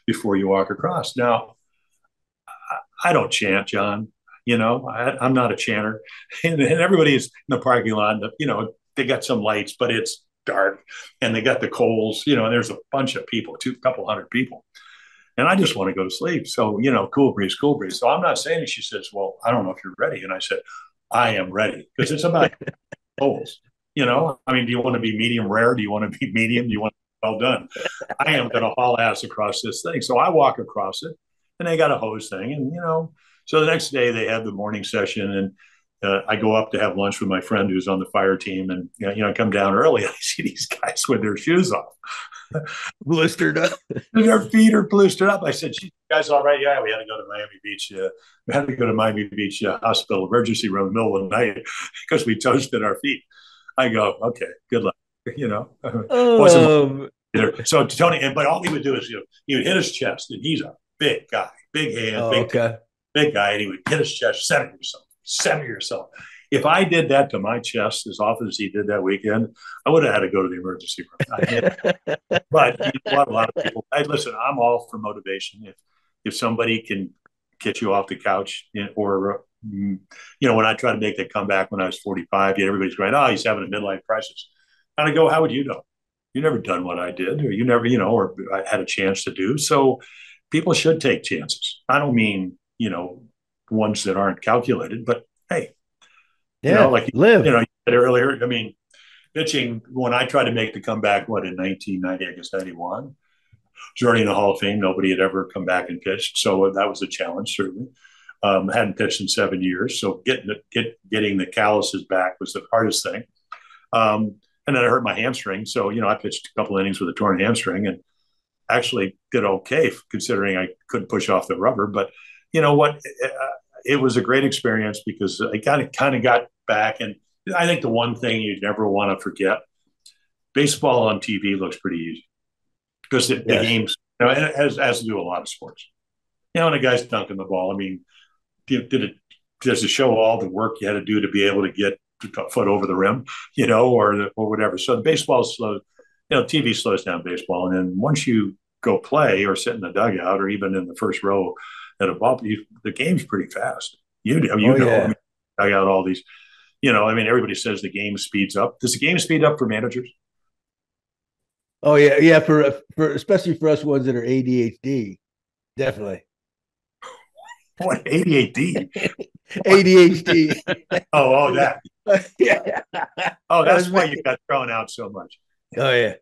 before you walk across. Now, I don't chant, John. I'm not a chanter. And everybody's in the parking lot. They got some lights, but it's dark, and they got the coals. And there's a bunch of people, couple hundred people. And I just want to go to sleep. So, cool breeze. So I'm not saying it. She says, well, I don't know if you're ready. And I said, I am ready, because it's about goals. Do you want to be medium rare? Do you want to be medium? Do you want to be well done? I am going to haul ass across this thing. So I walk across it, and they got a hose thing. And, so the next day they have the morning session, and I go up to have lunch with my friend who's on the fire team. And, I come down early, and I see these guys with their shoes off. Blistered up. Their feet are blistered up. I said, you guys all right? Yeah, we had to go to Miami Beach. We had to go to Miami Beach hospital emergency room in the middle of the night because we toasted our feet. I go, okay, good luck. So Tony, but all he would do is, he would hit his chest, and he's a big guy, big hand, big guy, and he would hit his chest, center yourself. If I did that to my chest as often as he did that weekend, I would have had to go to the emergency room. But a lot of people. Listen, I'm all for motivation. If somebody can get you off the couch, or when I tried to make that comeback when I was 45, everybody's going, "Oh, he's having a midlife crisis." And I go, "How would you know? You never done what I did, or you never, or I had a chance to do." So people should take chances. I don't mean ones that aren't calculated, but hey. Like live. You said earlier, pitching, when I tried to make the comeback, in 1990, I guess 91, was already in the Hall of Fame. Nobody had ever come back and pitched. So that was a challenge, certainly. Hadn't pitched in 7 years. So getting the calluses back was the hardest thing. And then I hurt my hamstring. So, I pitched a couple innings with a torn hamstring and actually did okay, considering I couldn't push off the rubber. But you know what? It was a great experience, because I kind of got back. And I think the one thing you never want to forget, baseball on TV looks pretty easy, because the games, as do a lot of sports. And the guy's dunking the ball. Does it show all the work you had to do to be able to get a foot over the rim, or whatever. So the baseball slows, TV slows down baseball. And then once you go play or sit in the dugout or even in the first row at a ball, the game's pretty fast. I got all these, everybody says the game speeds up. Does the game speed up for managers? Oh yeah. For especially for us ones that are ADHD, definitely. What, ADHD? ADHD. Oh, that. Yeah. Oh, that's why you got thrown out so much. Oh yeah.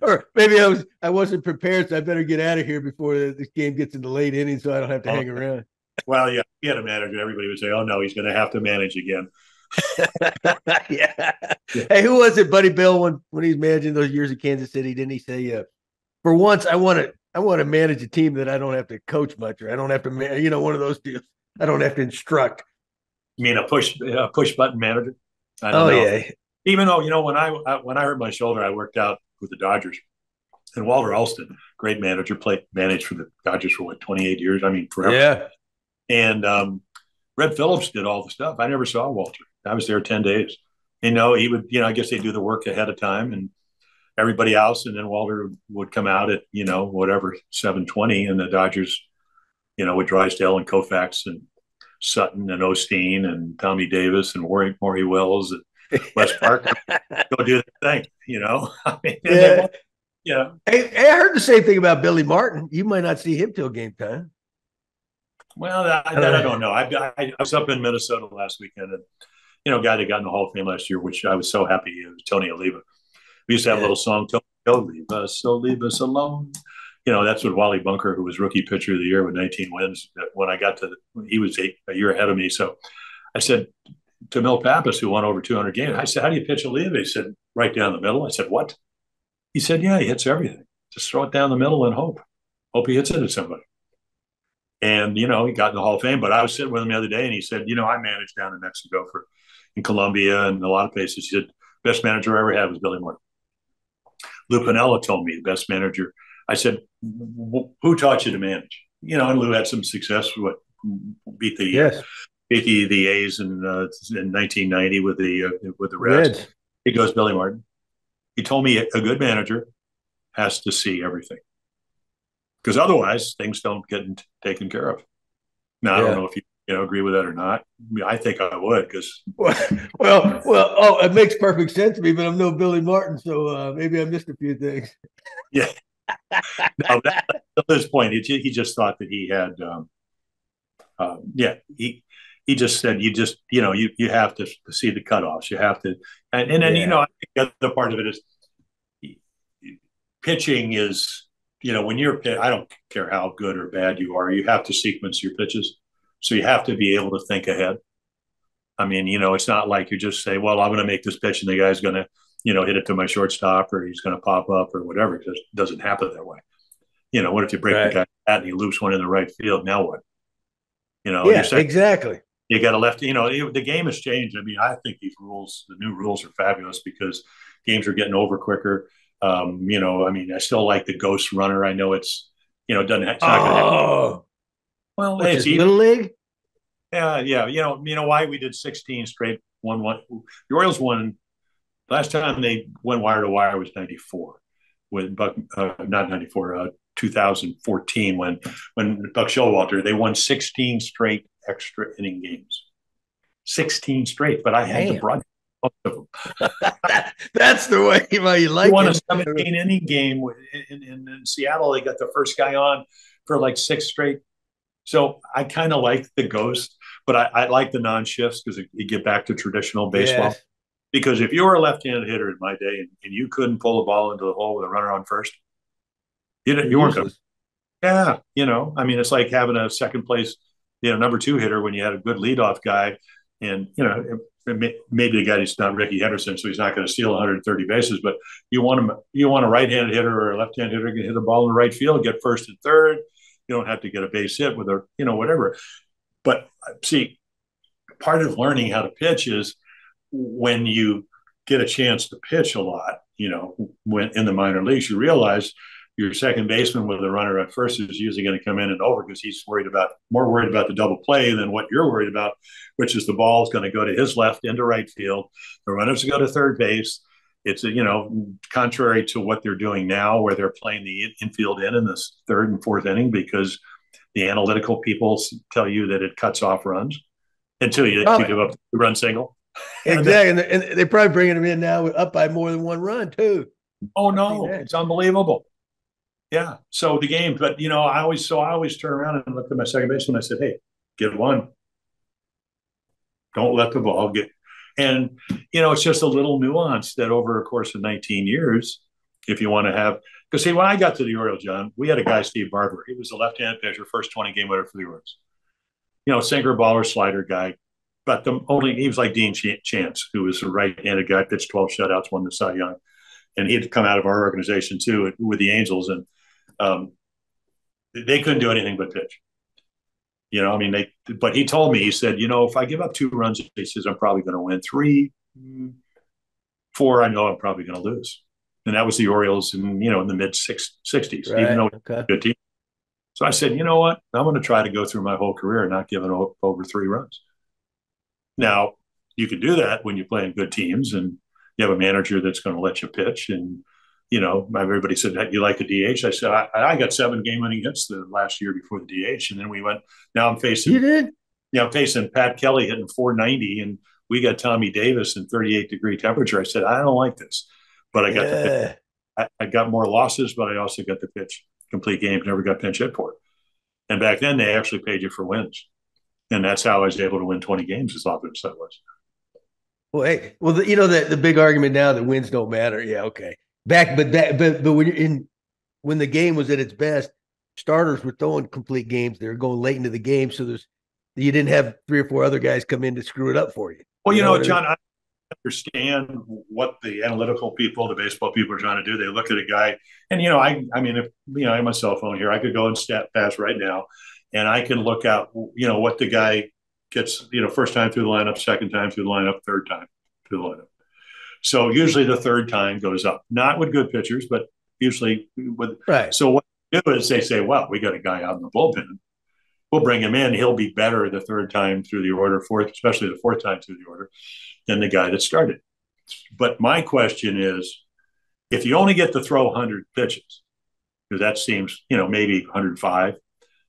Or maybe I wasn't prepared, so I better get out of here before this game gets in the late innings, so I don't have to hang around. Well, yeah, he had a manager. Everybody would say, "Oh no, he's going to have to manage again." Yeah. Hey, who was it, Buddy Bill, when he was managing those years at Kansas City? Didn't he say, "For once, I want to manage a team that I don't have to coach much, or I don't have to, one of those deals. I don't have to instruct." You mean a push button manager? I don't know. Yeah. Even though, when I hurt my shoulder, I worked out with the Dodgers. And Walter Alston, great manager, managed for the Dodgers for 28 years. I mean, forever. Yeah. And Red Phillips did all the stuff. I never saw Walter. I was there 10 days. He would, I guess they do the work ahead of time and everybody else. And then Walter would come out at, 7:20, and the Dodgers, with Drysdale and Koufax and Sutton and Osteen and Tommy Davis and Maury Wells and Wes Parker go do the thing, I mean, yeah. Yeah. Hey, I heard the same thing about Billy Martin. You might not see him till game time. Well, that I don't know. I was up in Minnesota last weekend, and a guy that got in the Hall of Fame last year, which I was so happy, it was Tony Oliva. We used to have a little song, "Don't leave us, so leave us alone." That's what Wally Bunker, who was rookie pitcher of the year with 19 wins. When I got he was a year ahead of me. So I said to Mil Pappas, who won over 200 games, I said, "How do you pitch Oliva?" He said, "Right down the middle." I said, "What?" He said, "Yeah, he hits everything. Just throw it down the middle and hope he hits it at somebody." And, he got in the Hall of Fame. But I was sitting with him the other day, and he said, I managed down in Mexico in Colombia and a lot of places. He said, best manager I ever had was Billy Martin. Lou Piniella told me the best manager. I said, who taught you to manage? And Lou had some success. Beat the A's in 1990 with the Reds. He goes, Billy Martin. He told me a good manager has to see everything, because otherwise things don't get taken care of. Now, I don't know if you agree with that or not. I think I would, because it makes perfect sense to me, but I'm no Billy Martin, so maybe I missed a few things. Yeah. No, at this point, he just thought that he had. He just said you have to see the cutoffs. You have to, and then I think the other part of it is pitching is, when you're, I don't care how good or bad you are, you have to sequence your pitches. So you have to be able to think ahead. I mean, it's not like you just say, well, I'm going to make this pitch and the guy's going to, hit it to my shortstop, or he's going to pop up or whatever. It just doesn't happen that way. What if you break the guy out and he loops one in the right field? Now what? Exactly. You got a lefty. The game has changed. I mean, I think the new rules are fabulous, because games are getting over quicker. I mean, I still like the ghost runner. I know it's not going to. Well, it's Little League. Yeah. You know why we did 16 straight 1-1. The Orioles won. Last time they went wire to wire was 94, with Buck, not 94, 2014, when Buck Showalter, they won 16 straight extra inning games. 16 straight, but I had to broadcast most of them. That's the way you like it. Won a 17 inning game in Seattle. They got the first guy on for like 6 straight. So I kind of like the ghost, but I like the non-shifts, because you get back to traditional baseball. Yes. Because if you were a left-handed hitter in my day and you couldn't pull the ball into the hole with a runner on first, you weren't going to. Yeah, I mean, it's like having a second place, number 2 hitter when you had a good leadoff guy, and maybe the guy is not Ricky Henderson, so he's not going to steal 130 bases. But you want a right-handed hitter or a left-handed hitter to hit the ball in the right field, get first and third. You don't have to get a base hit with whatever. But see, part of learning how to pitch is when you get a chance to pitch a lot, when in the minor leagues, you realize your second baseman with a runner at first is usually going to come in and over, because he's more worried about the double play than what you're worried about, which is the ball is going to go to his left into right field. The runners go to third base. It's contrary to what they're doing now, where they're playing the infield in the third and fourth inning, because the analytical people tell you that it cuts off runs until you give up the run single. Exactly, and they're probably bringing them in now up by more than 1 run too. Oh no, it's unbelievable. Yeah. So the game, but I always turn around and look at my second baseman. I said, "Hey, get one. Don't let the ball get." And it's just a little nuance that over a course of 19 years, if you want to have, because see, when I got to the Orioles, John, we had a guy, Steve Barber. He was a left-handed pitcher, first 20 game winner for the Orioles. Sinker, baller, slider guy. But he was like Dean Chance, who was a right-handed guy, pitched 12 shutouts, won the Cy Young. And he had come out of our organization too with the Angels. And they couldn't do anything but pitch. But he told me, he said, if I give up 2 runs, he says, I'm probably going to win 3. 4 I know I'm probably going to lose. And that was the Orioles in the mid 60s, right. even though it was a good team. So I said, you know what? I'm going to try to go through my whole career not giving over 3 runs. Now, you can do that when you're playing good teams and you have a manager that's going to let you pitch. And, everybody said, you like the DH? I said, I got 7 game-winning hits the last year before the DH. And then we went, now I'm facing, you did? I'm facing Pat Kelly hitting 490, and we got Tommy Davis in 38-degree temperature. I said, I don't like this. But I got the pitch. I got more losses, but I also got the pitch. Complete games, never got pinch hit for it. And back then, they actually paid you for wins. And that's how I was able to win 20 games as often as that was. Well, hey, the big argument now that wins don't matter. Yeah, okay. But when the game was at its best, starters were throwing complete games. They were going late into the game, so you didn't have 3 or 4 other guys come in to screw it up for you. Well, John, I understand what the analytical people, the baseball people are trying to do. They look at a guy, and if I have my cell phone here, I could go and stat pass right now, and I can look out, what the guy gets, first time through the lineup, second time through the lineup, third time through the lineup. So usually the third time goes up, not with good pitchers, but usually with. Right. So what they do is they say, well, we got a guy out in the bullpen. We'll bring him in. He'll be better the third time through the order, especially the fourth time through the order, than the guy that started. But my question is, if you only get to throw 100 pitches, because that seems, maybe 105,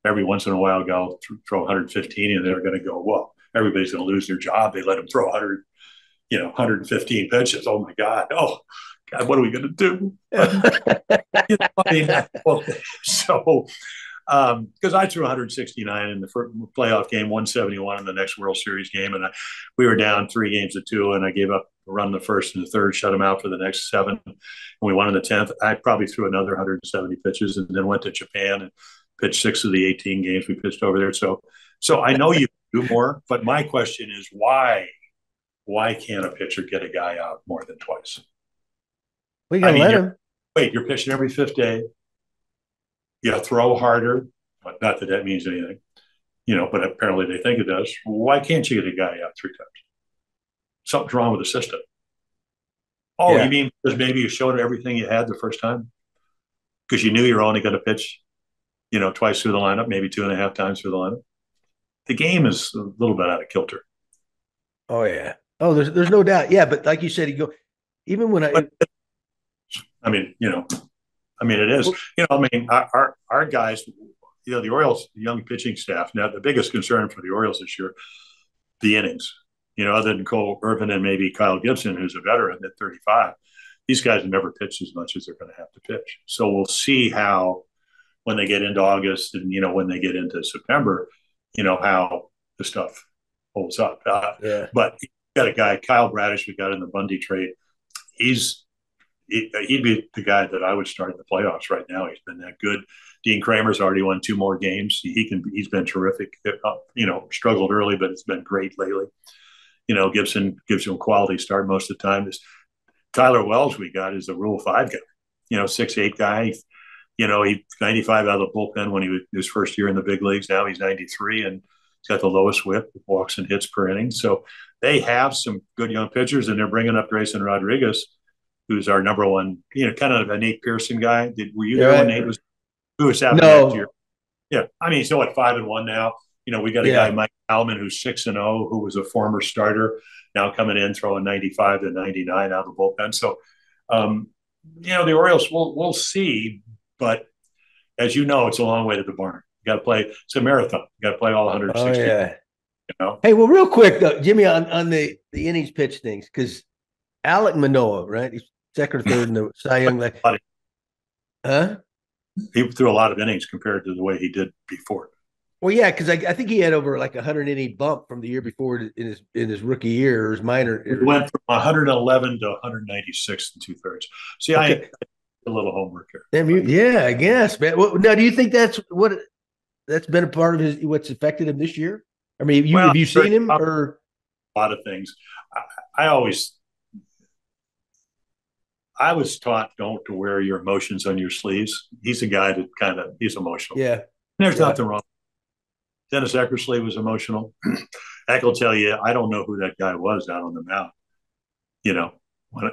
every once in a while, go throw 115, and they're going to go, well, everybody's going to lose their job. They let them throw 115 pitches. Oh my God. Oh God, what are we going to do? Because I threw 169 in the first playoff game, 171 in the next World Series game, and we were down 3-2, and I gave up a run the first and the third, shut them out for the next 7, and we won in the 10th. I probably threw another 170 pitches, and then went to Japan and pitched 6 of the 18 games we pitched over there. So I know you do more, but my question is why can't a pitcher get a guy out more than twice? We got to let him. You're pitching every 5th day. You throw harder, but not that means anything, but apparently they think it does. Why can't you get a guy out 3 times? Something's wrong with the system. Oh, yeah. You mean because maybe you showed everything you had the first time? Because you knew you were only going to pitch, twice through the lineup, maybe 2.5 times through the lineup. The game is a little bit out of kilter. Oh, yeah. Oh, there's no doubt. Yeah, but like you said, even when it is. Our guys, the Orioles, young pitching staff. Now, the biggest concern for the Orioles this year, the innings. Other than Cole Irvin and maybe Kyle Gibson, who's a veteran at 35, these guys have never pitched as much as they're going to have to pitch. So we'll see how, when they get into August and when they get into September, how the stuff holds up. But you got a guy, Kyle Bradish, we got in the Bundy trade. He'd be the guy that I would start in the playoffs right now. He's been that good. Dean Kramer's already won 2 more games. He's been terrific. Struggled early, but it's been great lately. Gibson gives him a quality start most of the time. This Tyler Wells we got is a Rule 5 guy. 6'8" guy. He's 95 out of the bullpen when he was his first year in the big leagues. Now he's 93, and he's got the lowest whip, walks and hits per inning. So they have some good young pitchers, and they're bringing up Grayson Rodriguez, who's our number one, kind of a Nate Pearson guy. Were you there when Nate was? Who was happening next year? Yeah, he's 5-1 now. We got a guy, Mike Alman, who's 6-0, who was a former starter, now coming in throwing 95 to 99 out of the bullpen. So, the Orioles, we'll see, but as you know, it's a long way to the barn. You got to play. It's a marathon. You got to play all 160. Oh yeah. Hey, well, real quick though, Jimmy, on the innings pitch things, because Alek Manoah, right? He's second or third in the Cy Young. Huh? He threw a lot of innings compared to the way he did before. Well, yeah, because I think he had over like 100 inning bump from the year before in his rookie year or his minor. It went from 111 to 196 and 2/3. See, I a little homework here. Yeah, I guess. Man. Well, now, do you think that's been a part of what's affected him this year? I mean, have you seen him or a lot of things? I was taught don't to wear your emotions on your sleeves. He's a guy that he's emotional. Yeah. There's nothing wrong. Dennis Eckersley was emotional. I can tell you, I don't know who that guy was out on the mound.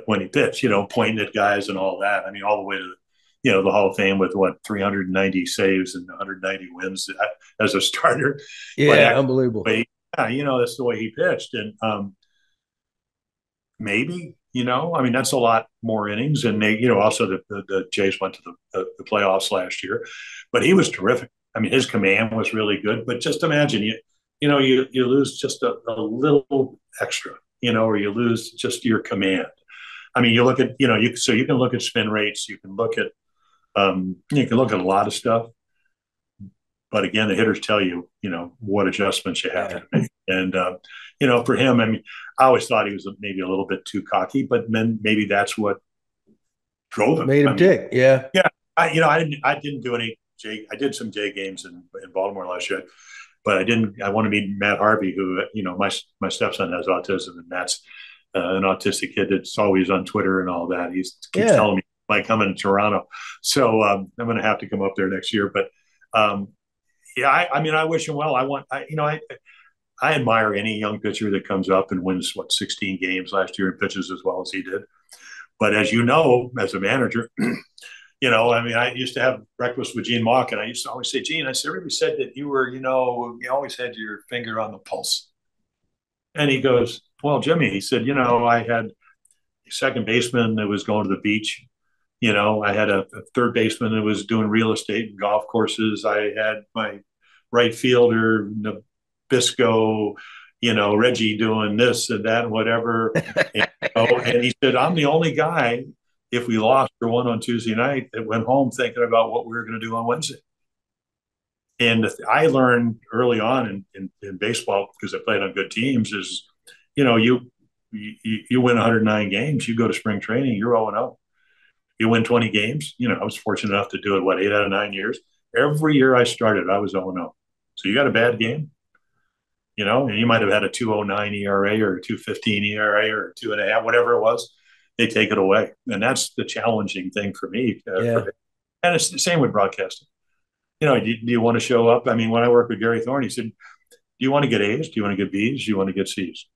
when he pitched, pointing at guys and all that. I mean, all the way to the Hall of Fame with 390 saves and 190 wins as a starter. Yeah, unbelievable. Yeah, that's the way he pitched. And maybe, I mean, that's a lot more innings. And they, also the Jays went to the playoffs last year, but he was terrific. I mean, his command was really good. But just imagine, you lose just a little extra, or you lose just your command. I mean, you look at, so you can look at spin rates, you can look at a lot of stuff. But again, the hitters tell you, what adjustments you have to make. And, for him, I mean, I always thought he was maybe a little bit too cocky, but then maybe that's what drove him. Made him tick. Yeah. Yeah. I didn't do any I did some J games in Baltimore last year, but I want to meet Matt Harvey, who, my stepson has autism, and Matt's an autistic kid that's always on Twitter and all that. He keeps telling me, like, I'm in Toronto. So I'm going to have to come up there next year. But I mean, I wish him well. I admire any young pitcher that comes up and wins 16 games last year and pitches as well as he did. But as you know, as a manager, I mean, I used to have breakfast with Gene Mauch, and I used to always say, Gene, I said, everybody said that you were, you always had your finger on the pulse. And he goes, well, Jimmy, he said, I had a second baseman that was going to the beach. I had a third baseman that was doing real estate and golf courses. I had my right fielder, Nabisco, Reggie doing this and that and whatever. And he said, I'm the only guy, if we lost or won on Tuesday night, that went home thinking about what we were going to do on Wednesday. And I learned early on in baseball, because I played on good teams, is, you win 109 games, you go to spring training, you're 0-0. You win 20 games. I was fortunate enough to do it, 8 out of 9 years. Every year I started, I was 0-0. So you got a bad game, and you might have had a 2.09 ERA or a 2.15 ERA or 2.5, whatever it was. They take it away. And that's the challenging thing for me. And it's the same with broadcasting. Do you want to show up? I mean, when I worked with Gary Thorne, he said, do you want to get A's? Do you want to get B's? Do you want to get C's?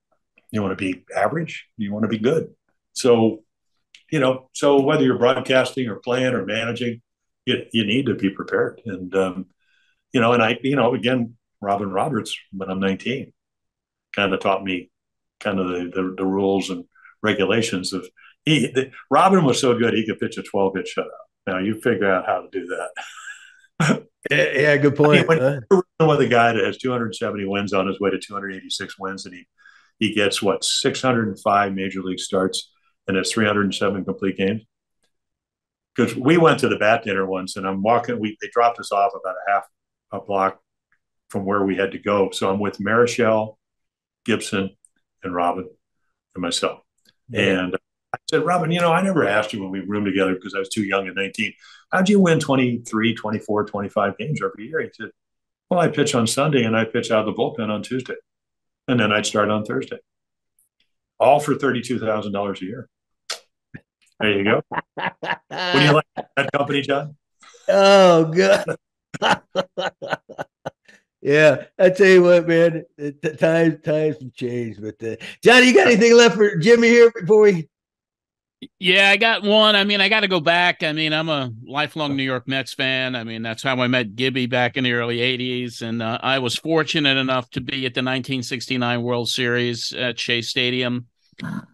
You want to be average? Do you want to be good? So, so whether you're broadcasting or playing or managing, you need to be prepared. And, and I, again, Robin Roberts, when I'm 19, kind of taught me kind of the rules and regulations of Robin was so good, he could pitch a 12-hit shutout. Now you figure out how to do that. Yeah, good point. When you're with a guy that has 270 wins on his way to 286 wins, and he gets 605 major league starts and has 307 complete games. Because we went to the bat dinner once, and I'm walking. They dropped us off about a block from where we had to go. So I'm with Marichal, Gibson, and Robin, and myself. Yeah. And I said, Robin, I never asked you when we roomed together because I was too young at 19. How'd you win 23, 24, 25 games every year? He said, well, I pitch on Sunday and I pitch out of the bullpen on Tuesday. And then I'd start on Thursday. All for $32,000 a year. There you go. What do you like that company, John? Oh, God. Yeah, I tell you what, man, times have changed. But Johnny, you got anything left for Jimmy here before we? Yeah, I got one. I mean, I got to go back. I mean, I'm a lifelong New York Mets fan. I mean, that's how I met Gibby back in the early 80s. And I was fortunate enough to be at the 1969 World Series at Shea Stadium.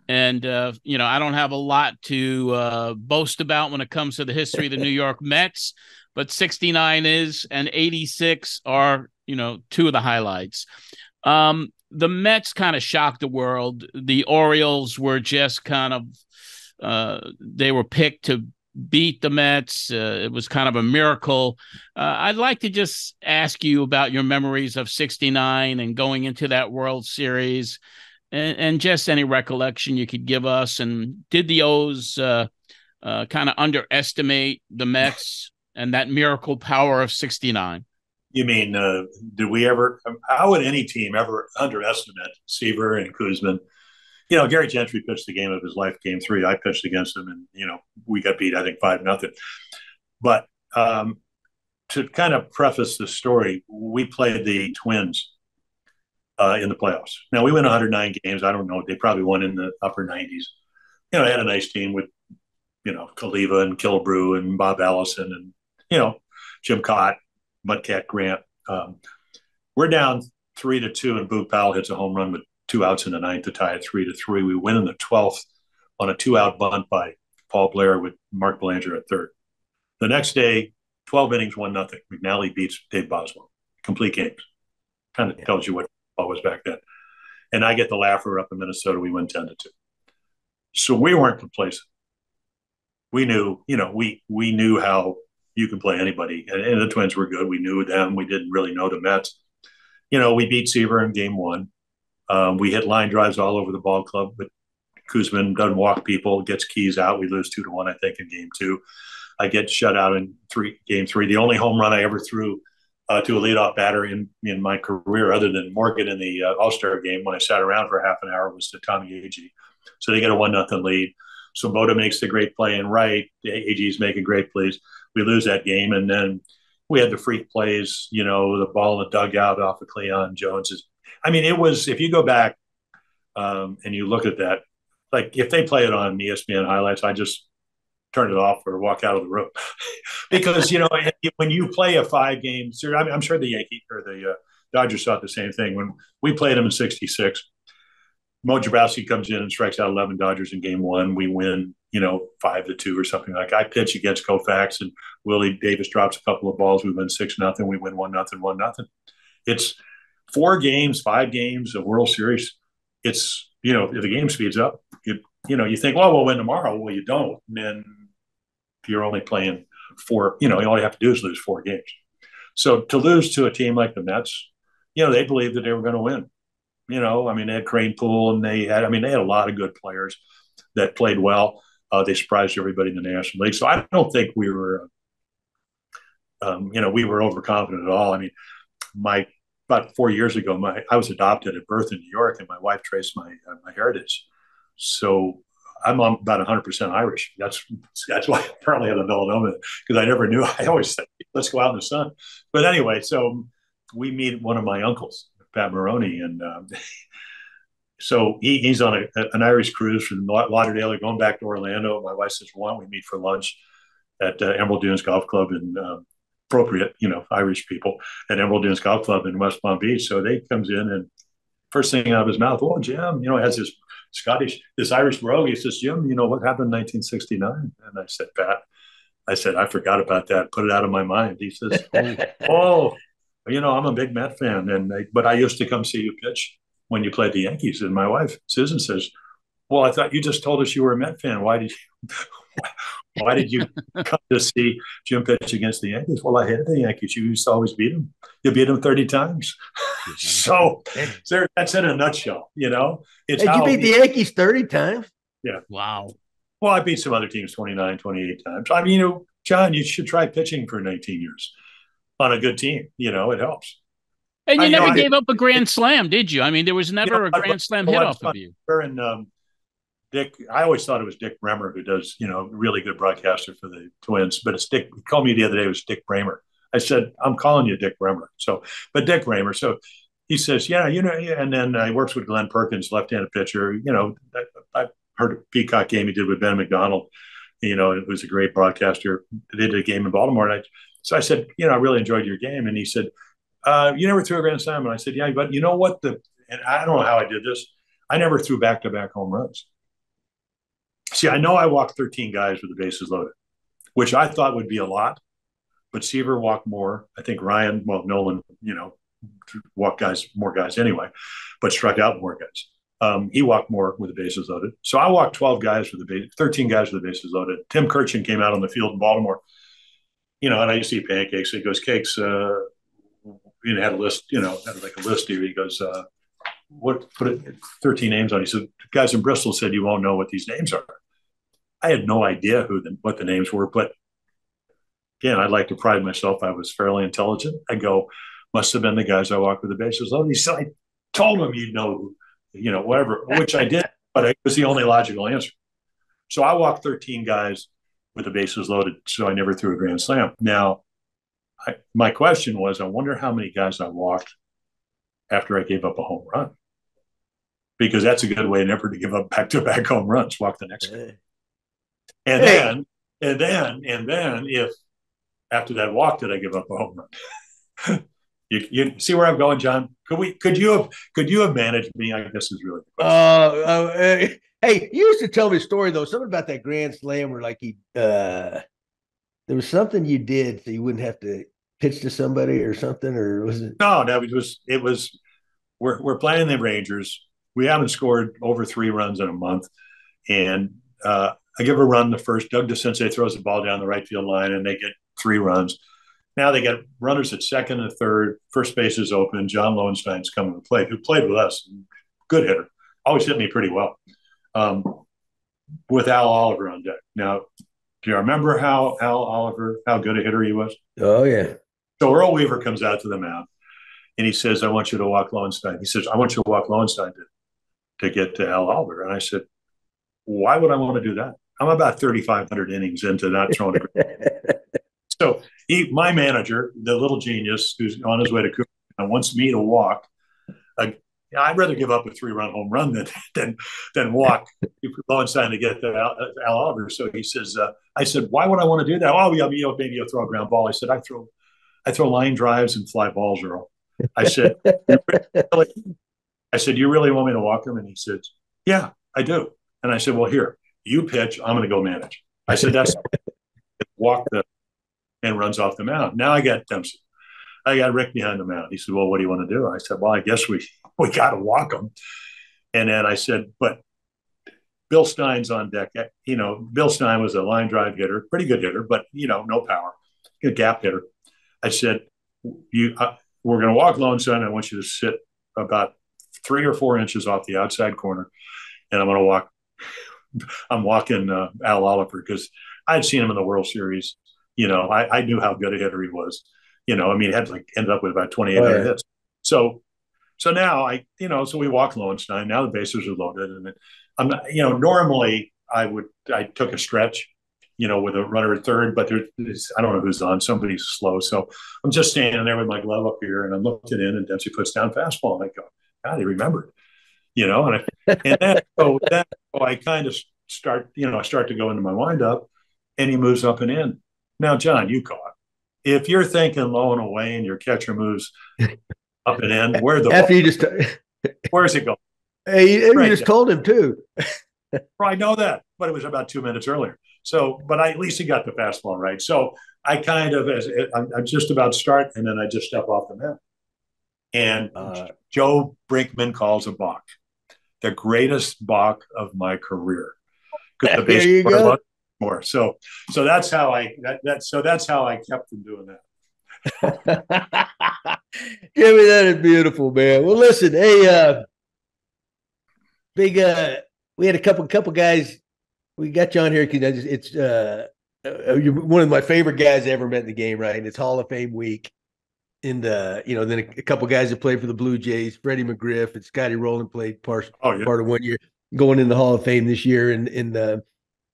And, I don't have a lot to boast about when it comes to the history of the New York Mets, but 69 is and 86 are, two of the highlights. The Mets kind of shocked the world. The Orioles were just kind of, they were picked to beat the Mets. It was kind of a miracle. I'd like to just ask you about your memories of 69 and going into that World Series and just any recollection you could give us. And did the O's kind of underestimate the Mets and that miracle power of 69? You mean, how would any team ever underestimate Seaver and Koosman? Gary Gentry pitched the game of his life, game 3. I pitched against him, and, we got beat, I think, 5-0. But to kind of preface the story, we played the Twins in the playoffs. Now, we won 109 games. I don't know. They probably won in the upper 90s. I had a nice team with, Kaliva and Killebrew and Bob Allison and, Jim Cott, Mudcat Grant. We're down 3-2, and Boog Powell hits a home run with 2 outs in the ninth to tie it 3-3. We win in the 12th on a 2-out bunt by Paul Blair with Mark Belanger at third. The next day, 12 innings, 1-0. McNally beats Dave Boswell. Complete games. Kind of tells you what ball was back then. And I get the laugher up in Minnesota. We win 10-2. So we weren't complacent. We knew, we knew how you can play anybody. And the Twins were good. We knew them. We didn't really know the Mets. We beat Seaver in game 1. We hit line drives all over the ball club, but Kuzman doesn't walk people, gets keys out. We lose 2-1, I think, in game 2. I get shut out in game 3. The only home run I ever threw to a leadoff batter in my career, other than Morgan in the All-Star game when I sat around for half an hour, was to Tommy Agee. So they get a 1-0 lead. So Boda makes the great play in right. Agee's making great plays. We lose that game, and then we had the freak plays, the ball in the dugout off of Cleon Jones's. I mean, it was, if you go back and you look at that, like if they play it on ESPN highlights, I just turn it off or walk out of the room. Because, when you play a 5-game series, I'm sure the Yankees or the Dodgers thought the same thing. When we played them in 66, Mo Jabrowski comes in and strikes out 11 Dodgers in game 1. We win, 5-2 or something like that. I pitch against Koufax and Willie Davis drops a couple of balls. We win 6-0. We win 1-0, 1-0. It's 4 games, 5 games, a World Series. It's, if the game speeds up, you think, well, we'll win tomorrow. Well, you don't. And then you're only playing 4, all you have to do is lose 4 games. So to lose to a team like the Mets, they believed that they were going to win. They had Crane Poole, and they had a lot of good players that played well. They surprised everybody in the National League. So I don't think we were, we were overconfident at all. I mean, about 4 years ago, I was adopted at birth in New York, and my wife traced my heritage. So I'm about 100% Irish. That's why apparently I have a melanoma, because I never knew. I always said, let's go out in the sun. But anyway, so we meet one of my uncles, Pat Maroney, and so he's on an Irish cruise from Lauderdale. They're going back to Orlando. My wife says, why don't we meet for lunch at Emerald Dunes Golf Club in appropriate, Irish people at Emerald Dunes Golf Club in West Palm Beach. So they comes in, and first thing out of his mouth, oh, Jim, has this Irish brogue. He says, Jim, what happened in 1969? And I said, Pat, I forgot about that. Put it out of my mind. He says, oh, I'm a big Met fan, but I used to come see you pitch when you played the Yankees. And my wife, Susan, says, well, I thought you just told us you were a Met fan. Why did you come to see Jim pitch against the Yankees? Well, I hated the Yankees. You used to always beat them. You beat them 30 times. So that's in a nutshell, It's you beat the Yankees 30 times? Yeah. Wow. Well, I beat some other teams 29, 28 times. I mean, John, you should try pitching for 19 years on a good team. It helps. And you never gave up a grand slam, did you? I mean, there was never a grand slam hit off of you. And Dick, I always thought it was Dick Bremer who does, really good broadcaster for the Twins. But it's Dick. He called me the other day. It was Dick Bremer. I said, I'm calling you Dick Bremer. But Dick Bremer. So he says, yeah, and then he works with Glenn Perkins, left-handed pitcher. I heard a Peacock game he did with Ben McDonald. It was a great broadcaster. They did a game in Baltimore. And I said, I really enjoyed your game. And he said, you never threw a grand slam. And I said, yeah, but you know what? And I don't know how I did this. I never threw back-to-back home runs. See, I know I walked 13 guys with the bases loaded, which I thought would be a lot. But Seaver walked more. I think Nolan, walked more guys anyway, but struck out more guys. He walked more with the bases loaded. So I walked 13 guys with the bases loaded. Tim Kirchin came out on the field in Baltimore, and I used to eat pancakes. He goes, Cakes, had a list, had like a list here. He goes, put 13 names on. He said, the guys in Bristol said you won't know what these names are. I had no idea what the names were, but again, I'd like to pride myself. I was fairly intelligent. I go, must have been the guys I walked with the bases loaded. He said, I told him you'd know, whatever, which I did, but it was the only logical answer. So I walked 13 guys with the bases loaded, so I never threw a grand slam. Now, my question was, I wonder how many guys I walked after I gave up a home run. because that's a good way never to give up back-to-back home runs. Walk the next guy. And then if after that walk did I give up a home run? You see where I'm going, John? Could you have managed me? I guess is really the question. Hey, you used to tell me a story though, something about that grand slam where like there was something you did so you wouldn't have to pitch to somebody or something, or was it? No, it was. We're playing the Rangers. We haven't scored over 3 runs in a month, and I give a run the first. Doug DeCinces throws the ball down the right field line, and they get 3 runs. Now they got runners at second and third. First base is open. John Lowenstein's coming to play, who played with us. Good hitter. Always hit me pretty well. With Al Oliver on deck. Now, do you remember how Al Oliver, how good a hitter he was? Oh, yeah. So Earl Weaver comes out to the mound, and he says, I want you to walk Lowenstein. He says, I want you to walk Lowenstein to get to Al Oliver. And I said, why would I want to do that? I'm about 3,500 innings into not throwing a So my manager, the little genius who's on his way to Cooperstown, wants me to walk. I'd rather give up a 3-run home run than walk Lowenstein to get to Al Oliver. So he says, I said, why would I want to do that? Oh, yeah, maybe you'll throw a ground ball. I said, I throw line drives and fly balls, Earl. I said, you really want me to walk him? And he said, yeah, I do. And I said, well, here, you pitch. I'm going to go manage. I said, that's walk the and runs off the mound. Now I got Dempsey. I got Rick behind the mound. He said, well, what do you want to do? I said, well, I guess we got to walk him. And then I said, but Bill Stein's on deck. Bill Stein was a line drive hitter, pretty good hitter, but, no power, a gap hitter. I said, we're going to walk Lowenstein. I want you to sit about 3 or 4 inches off the outside corner. And I'm walking Al Oliver because I'd seen him in the World Series. I knew how good a hitter he was. He had ended up with about 2,800 hits. So now so we walk Lowenstein. Now the bases are loaded, and I'm not, normally I took a stretch, with a runner at third, but I don't know who's on. Somebody's slow, so I'm just standing there with my glove up here, and I'm looking in, and Dempsey puts down fastball, and I go, God, he remembered, and then I kind of start, I start to go into my windup, and he moves up and in. Now, John, you caught. If you're thinking low and away and your catcher moves up and in, where's it going? Hey, you just told him too. I know that, but it was about 2 minutes earlier. So, but at least he got the fastball right. So I kind of, I'm just about to start, and then I just step off the mound. And Joe Brinkman calls a balk, the greatest balk of my career. There you go. More. So that's how I kept from doing that. Jimmy, that is beautiful, man. Well, listen, hey, we had a couple guys. We got you on here because it's you're one of my favorite guys I ever met in the game, right? And it's Hall of Fame week. And then a couple guys that played for the Blue Jays, Freddie McGriff and Scotty Rowland played part of 1 year, going in the Hall of Fame this year.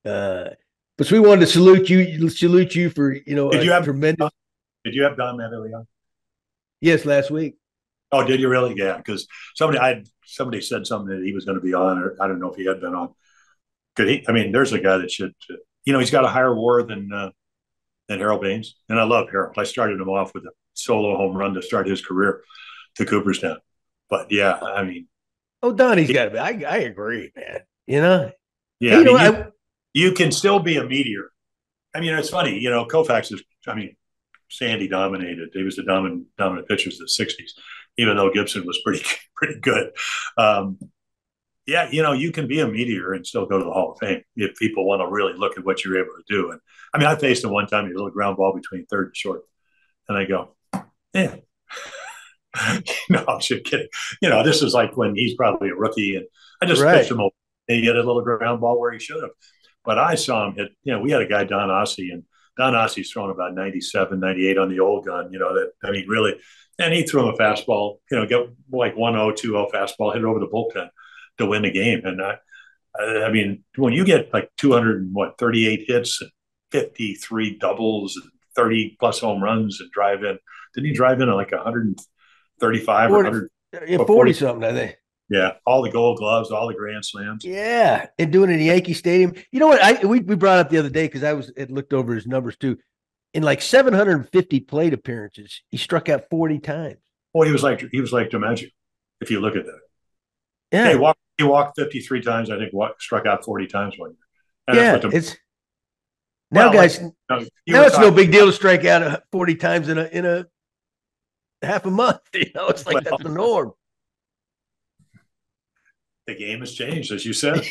But so we wanted to salute you for, Did you have tremendous. Did you have Don Mattingly on? Yes, last week. Oh, did you really? Yeah, because somebody said something that he was going to be on, or I don't know if he had been on. Could he? I mean, there's a guy that should, he's got a higher WAR than Harold Baines, and I love Harold. I started him off with a solo home run to start his career to Cooperstown. But yeah, I mean, Donnie's got to be. I agree, man. Yeah, hey, you can still be a meteor. I mean, it's funny, Koufax is, Sandy dominated. He was the dominant pitcher of the 60s, even though Gibson was pretty good. You can be a meteor and still go to the Hall of Fame if people want to really look at what you're able to do. And I faced him one time, he had a little ground ball between third and short. And I go, yeah. No, I'm just kidding. This is like when he's probably a rookie, and I just pitched him over. And he had a little ground ball where he should have. But I saw him hit, we had a guy, Don Ossie, and Don Ossie's thrown about 97, 98 on the old gun, really. And he threw him a fastball, get like 1-0, 2-0 fastball, hit it over the bullpen to win the game. And when you get like 238 hits and 53 doubles and 30 plus home runs and drive in, didn't he drive in at like 135 or 100? 40 something, I think. Yeah, all the Gold Gloves, all the Grand Slams. Yeah, and doing it in Yankee Stadium. You know what? We brought up the other day because had looked over his numbers too. In like 750 plate appearances, he struck out 40 times. Well, he was like DiMaggio, if you look at that. Yeah, he walked 53 times. I think struck out 40 times one year. And yeah, it's now, guys. Now it's no big deal to strike out 40 times in a half a month. It's like that's the norm. The game has changed, as you said.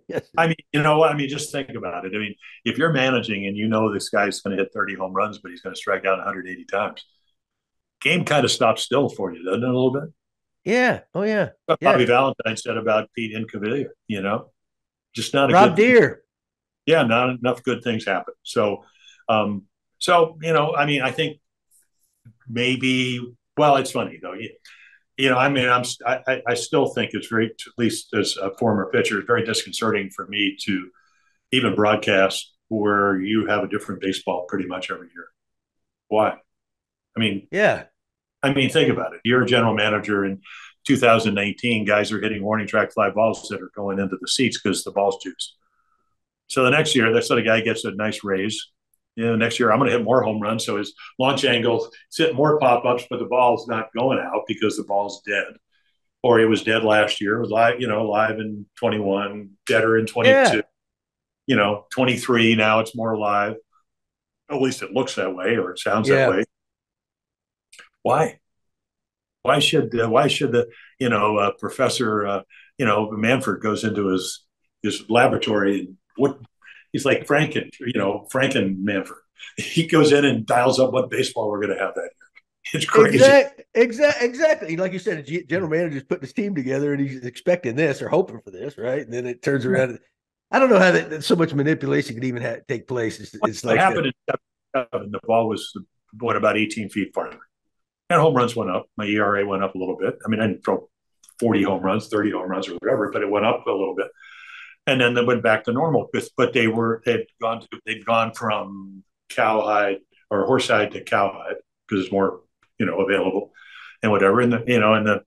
Yes. I mean, you know what? I mean, just think about it. I mean, if you're managing and you know this guy's going to hit 30 home runs, but he's going to strike out 180 times, game kind of stops still for you, doesn't it, a little bit? Yeah. Oh, yeah. Bobby Valentine said about Pete Incaviglia, just not a Rob Deere. Yeah, not enough good things happen. So, I mean, I think maybe, well, it's funny, though. I mean, I still think it's very, at least as a former pitcher, it's very disconcerting for me to even broadcast where you have a different baseball pretty much every year. Why? I mean, yeah. I mean, think about it. You're a general manager in 2019. Guys are hitting warning track fly balls that are going into the seats because the ball's juiced. So the next year, that's the guy gets a nice raise. Next year I'm going to hit more home runs. So his launch angle, it's hitting more pop-ups, but the ball's not going out because the ball's dead. Or it was dead last year. It was live in 21, deader in 22. 23, now it's more live. At least it looks that way, or it sounds that way. Why? Why should the Professor Manford goes into his laboratory and he's like Franken Manford. He goes in and dials up what baseball we're going to have that year. It's crazy. Exactly. Like you said, a general manager's putting his team together and he's expecting this or hoping for this, right? And then it turns around. I don't know how so much manipulation could even take place. It's like happened in 7, the ball was about 18 feet farther. And home runs went up. My ERA went up a little bit. I mean, I didn't throw 40 home runs, 30 home runs, or whatever, but it went up a little bit. And then they went back to normal. But they'd gone from cowhide or horsehide to cowhide because it's more available and whatever. And the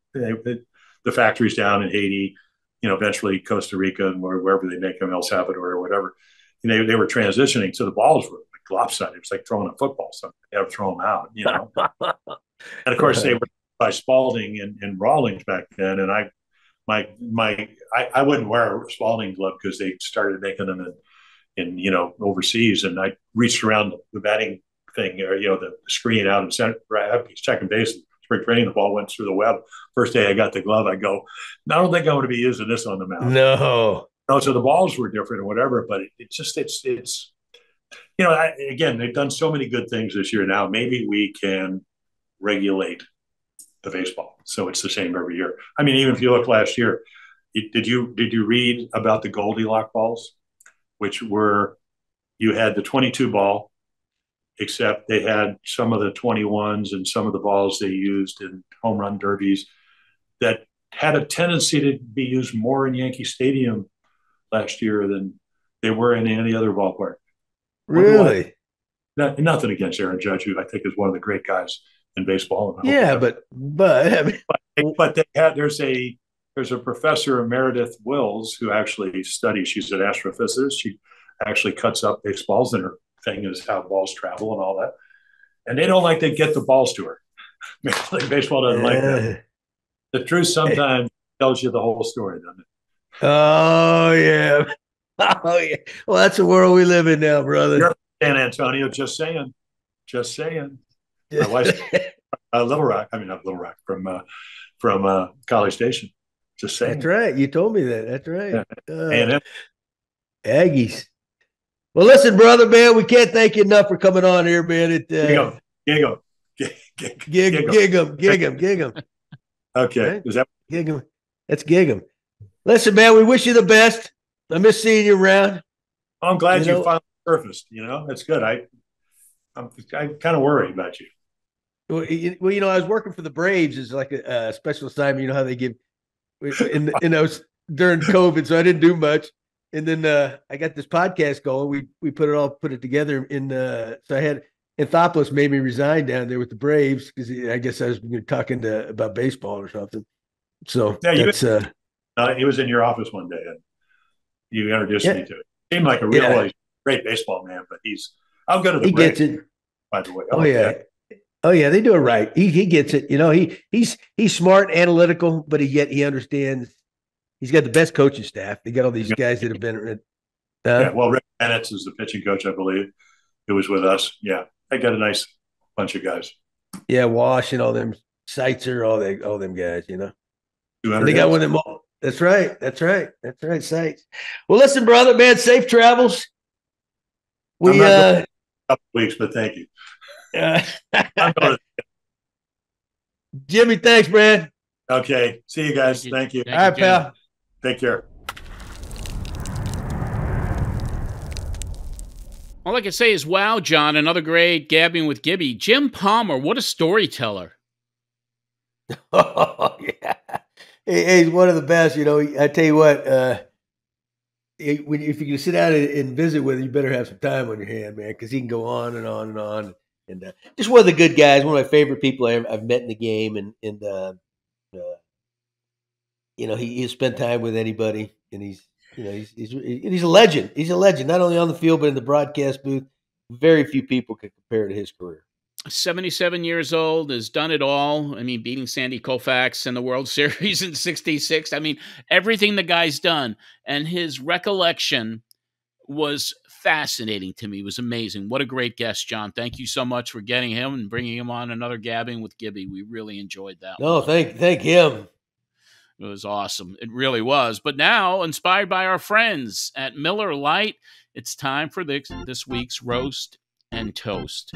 factories down in Haiti, eventually Costa Rica and wherever they make them, El Salvador or whatever. They were transitioning, so the balls were like lopsided. It was like throwing a football. So they had to throw them out. And of course they were by Spalding and Rawlings back then. And I wouldn't wear a Spalding glove because they started making them in overseas. And I reached around the batting thing, or the screen out and second base. Spring training, the ball went through the web. First day I got the glove, I go, I don't think I'm going to be using this on the mound. No. So the balls were different or whatever, but it's again, they've done so many good things this year. Now maybe we can regulate the baseball so it's the same every year. I mean, even if you look last year, did you read about the Goldilocks balls, which were, you had the 22 ball, except they had some of the 21s and some of the balls they used in home run derbies that had a tendency to be used more in Yankee Stadium last year than they were in any other ballpark. Really? Nothing against Aaron Judge, who I think is one of the great guys in baseball. Yeah, but I mean, they had there's a professor Meredith Wills who actually studies. She's an astrophysicist. She actually cuts up baseballs, and her thing is how balls travel and all that. And they don't like to get the balls to her. Baseball doesn't like that. The truth sometimes tells you the whole story, doesn't it? Oh yeah. Oh yeah. Well, that's the world we live in now, brother. You're San Antonio, just saying. My wife's Little Rock. I mean, not Little Rock, from College Station. Just saying. That's right. You told me that. That's right. And Aggies. Well, listen, brother, man, we can't thank you enough for coming on here, man. Gig 'em. Okay. Right? Is that gig 'em? That's gig 'em. Listen, man, we wish you the best. I miss seeing you around. I'm glad you finally surfaced. That's good. I'm kind of worried about you. Well, I was working for the Braves as like a special assignment. You know how they give, and I was during COVID, so I didn't do much. And then I got this podcast going. We put it together so I had Anthopoulos made me resign down there with the Braves because I guess I was talking about baseball or something. So Yeah, that's he was in your office one day, and you introduced yeah, me to it. Seemed like a real yeah. great baseball man, but I'll go to the He Braves, gets it. by the way. How Oh about yeah. that? Oh yeah, they do it right. He gets it. He's smart, analytical, but yet he understands. He's got the best coaching staff. They got all these guys that have been. Yeah, well, Rick Bennett is the pitching coach, I believe, who was with us. Yeah, they got a nice bunch of guys. Yeah, Wash and all them Seitzer, all them guys. And 200 they got one of them. That's right. That's right. That's right. Seitz. Well, listen, brother, man, safe travels. We a couple weeks, but thank you. I'm going to Jimmy, thanks, man. Okay. See you guys. Thank you. All right, pal. Take care. All I can say is, wow, John, another great Gabbing with Gibby. Jim Palmer, what a storyteller. Oh, yeah. He's one of the best. I tell you what, if you can sit down and visit with him, you better have some time on your hand, man, because he can go on and on and on. And just one of the good guys, one of my favorite people I've met in the game. And he spent time with anybody, and he's a legend. He's a legend, not only on the field, but in the broadcast booth. Very few people can compare to his career. 77 years old, has done it all. I mean, beating Sandy Koufax in the World Series in '66. I mean, everything the guy's done. And his recollection was fascinating to me. It was amazing. What a great guest, John. Thank you so much for getting him and bringing him on another Gabbing with Gibby. We really enjoyed that. No, thank him. It was awesome. It really was. But now, inspired by our friends at Miller Lite, it's time for this week's Roast and Toast.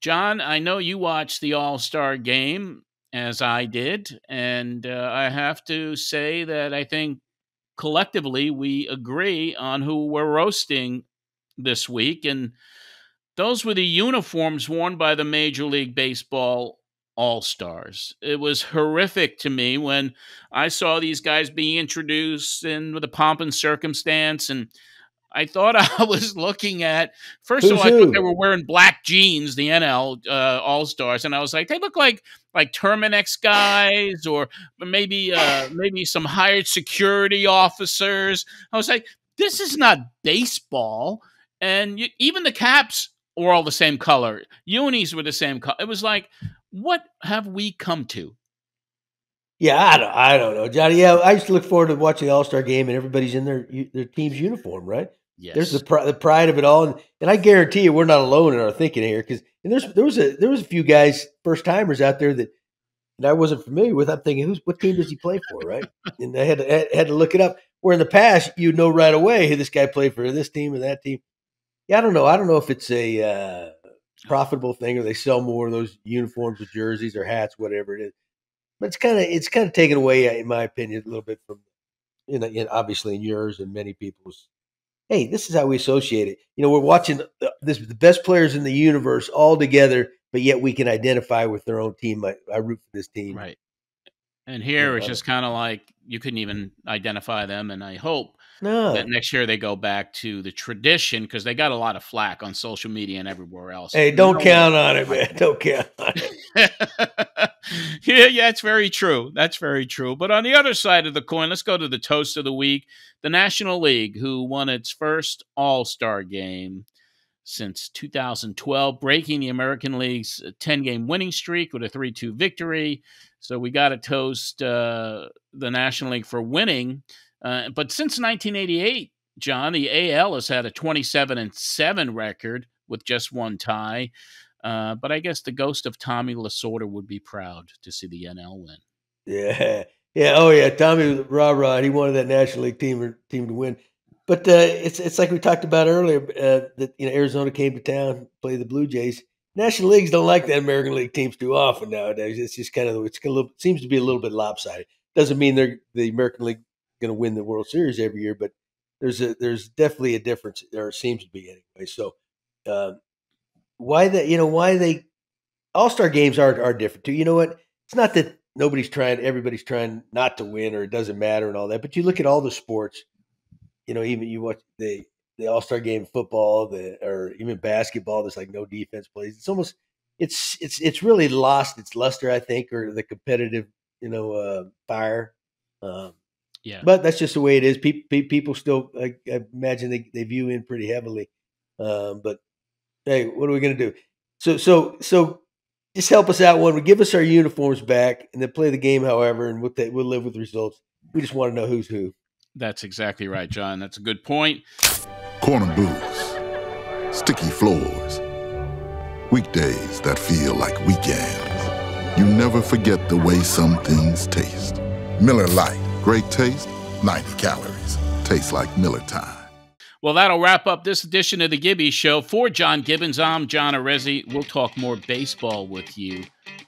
John, I know you watched the All-Star game, as I did, and I have to say that I think collectively we agree on who we're roasting this week, and those were the uniforms worn by the Major League Baseball All-Stars. It was horrific to me when I saw these guys being introduced in with the pomp and circumstance, and I thought I was looking at, first of all, I thought they were wearing black jeans, the NL All-Stars, and I was like, they look like Terminex guys or maybe some hired security officers. I was like, this is not baseball. And even the caps were all the same color. Unis were the same color. It was like, what have we come to? Yeah, I don't know, Johnny. Yeah, I used to look forward to watching the All-Star game, and everybody's in their team's uniform, right? Yes. There's the pride of it all, and I guarantee you, we're not alone in our thinking here, because there was a few guys, first timers out there that I wasn't familiar with. I'm thinking, what team does he play for, right? And I had to look it up. Where in the past, you'd know right away, hey, this guy played for this team or that team. Yeah, I don't know. I don't know if it's a profitable thing, or they sell more of those uniforms or jerseys or hats, whatever it is. But it's kind of taken away, in my opinion, a little bit from, obviously in yours and many people's. Hey, this is how we associate it. We're watching the best players in the universe all together, but yet we can identify with their own team. I root for this team. Right. And here it's just kind of like you couldn't even identify them. And I hope that next year they go back to the tradition, because they got a lot of flack on social media and everywhere else. Hey, don't count on it, man. Don't count on it. Yeah, it's very true. That's very true. But on the other side of the coin, let's go to the toast of the week. The National League, who won its first All-Star game since 2012, breaking the American League's 10-game winning streak with a 3-2 victory. So we got to toast the National League for winning. But since 1988, John, the AL has had a 27-7 record with just one tie. But I guess the ghost of Tommy Lasorda would be proud to see the NL win. Yeah. Oh yeah, Tommy rah-rah. He wanted that National League team to win. But it's like we talked about earlier, that Arizona came to town, play the Blue Jays. National Leagues don't like that American League teams too often nowadays. It's just seems to be a little bit lopsided. Doesn't mean the American League going to win the World Series every year, but there's definitely a difference, or it seems to be anyway. So why they All-Star games are different too. You know what? It's not that everybody's trying not to win, or it doesn't matter and all that. But you look at all the sports, even you watch the All-Star game in football, or even basketball, there's like no defense plays. It's almost it's really lost its luster, I think, or the competitive fire. Yeah. But that's just the way it is. People still, I imagine they view in pretty heavily. But hey, what are we going to do? So just help us out. One, give us our uniforms back, and then play the game. However, and we'll live with results. We just want to know who's who. That's exactly right, John. That's a good point. Corner booths, sticky floors, weekdays that feel like weekends. You never forget the way some things taste. Miller Lite, great taste, 90 calories. Tastes like Miller time. Well, that'll wrap up this edition of the Gibby Show. For John Gibbons, I'm John Arezzi. We'll talk more baseball with you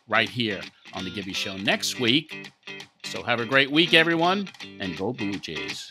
right here on the Gibby Show next week. So have a great week, everyone, and go Blue Jays.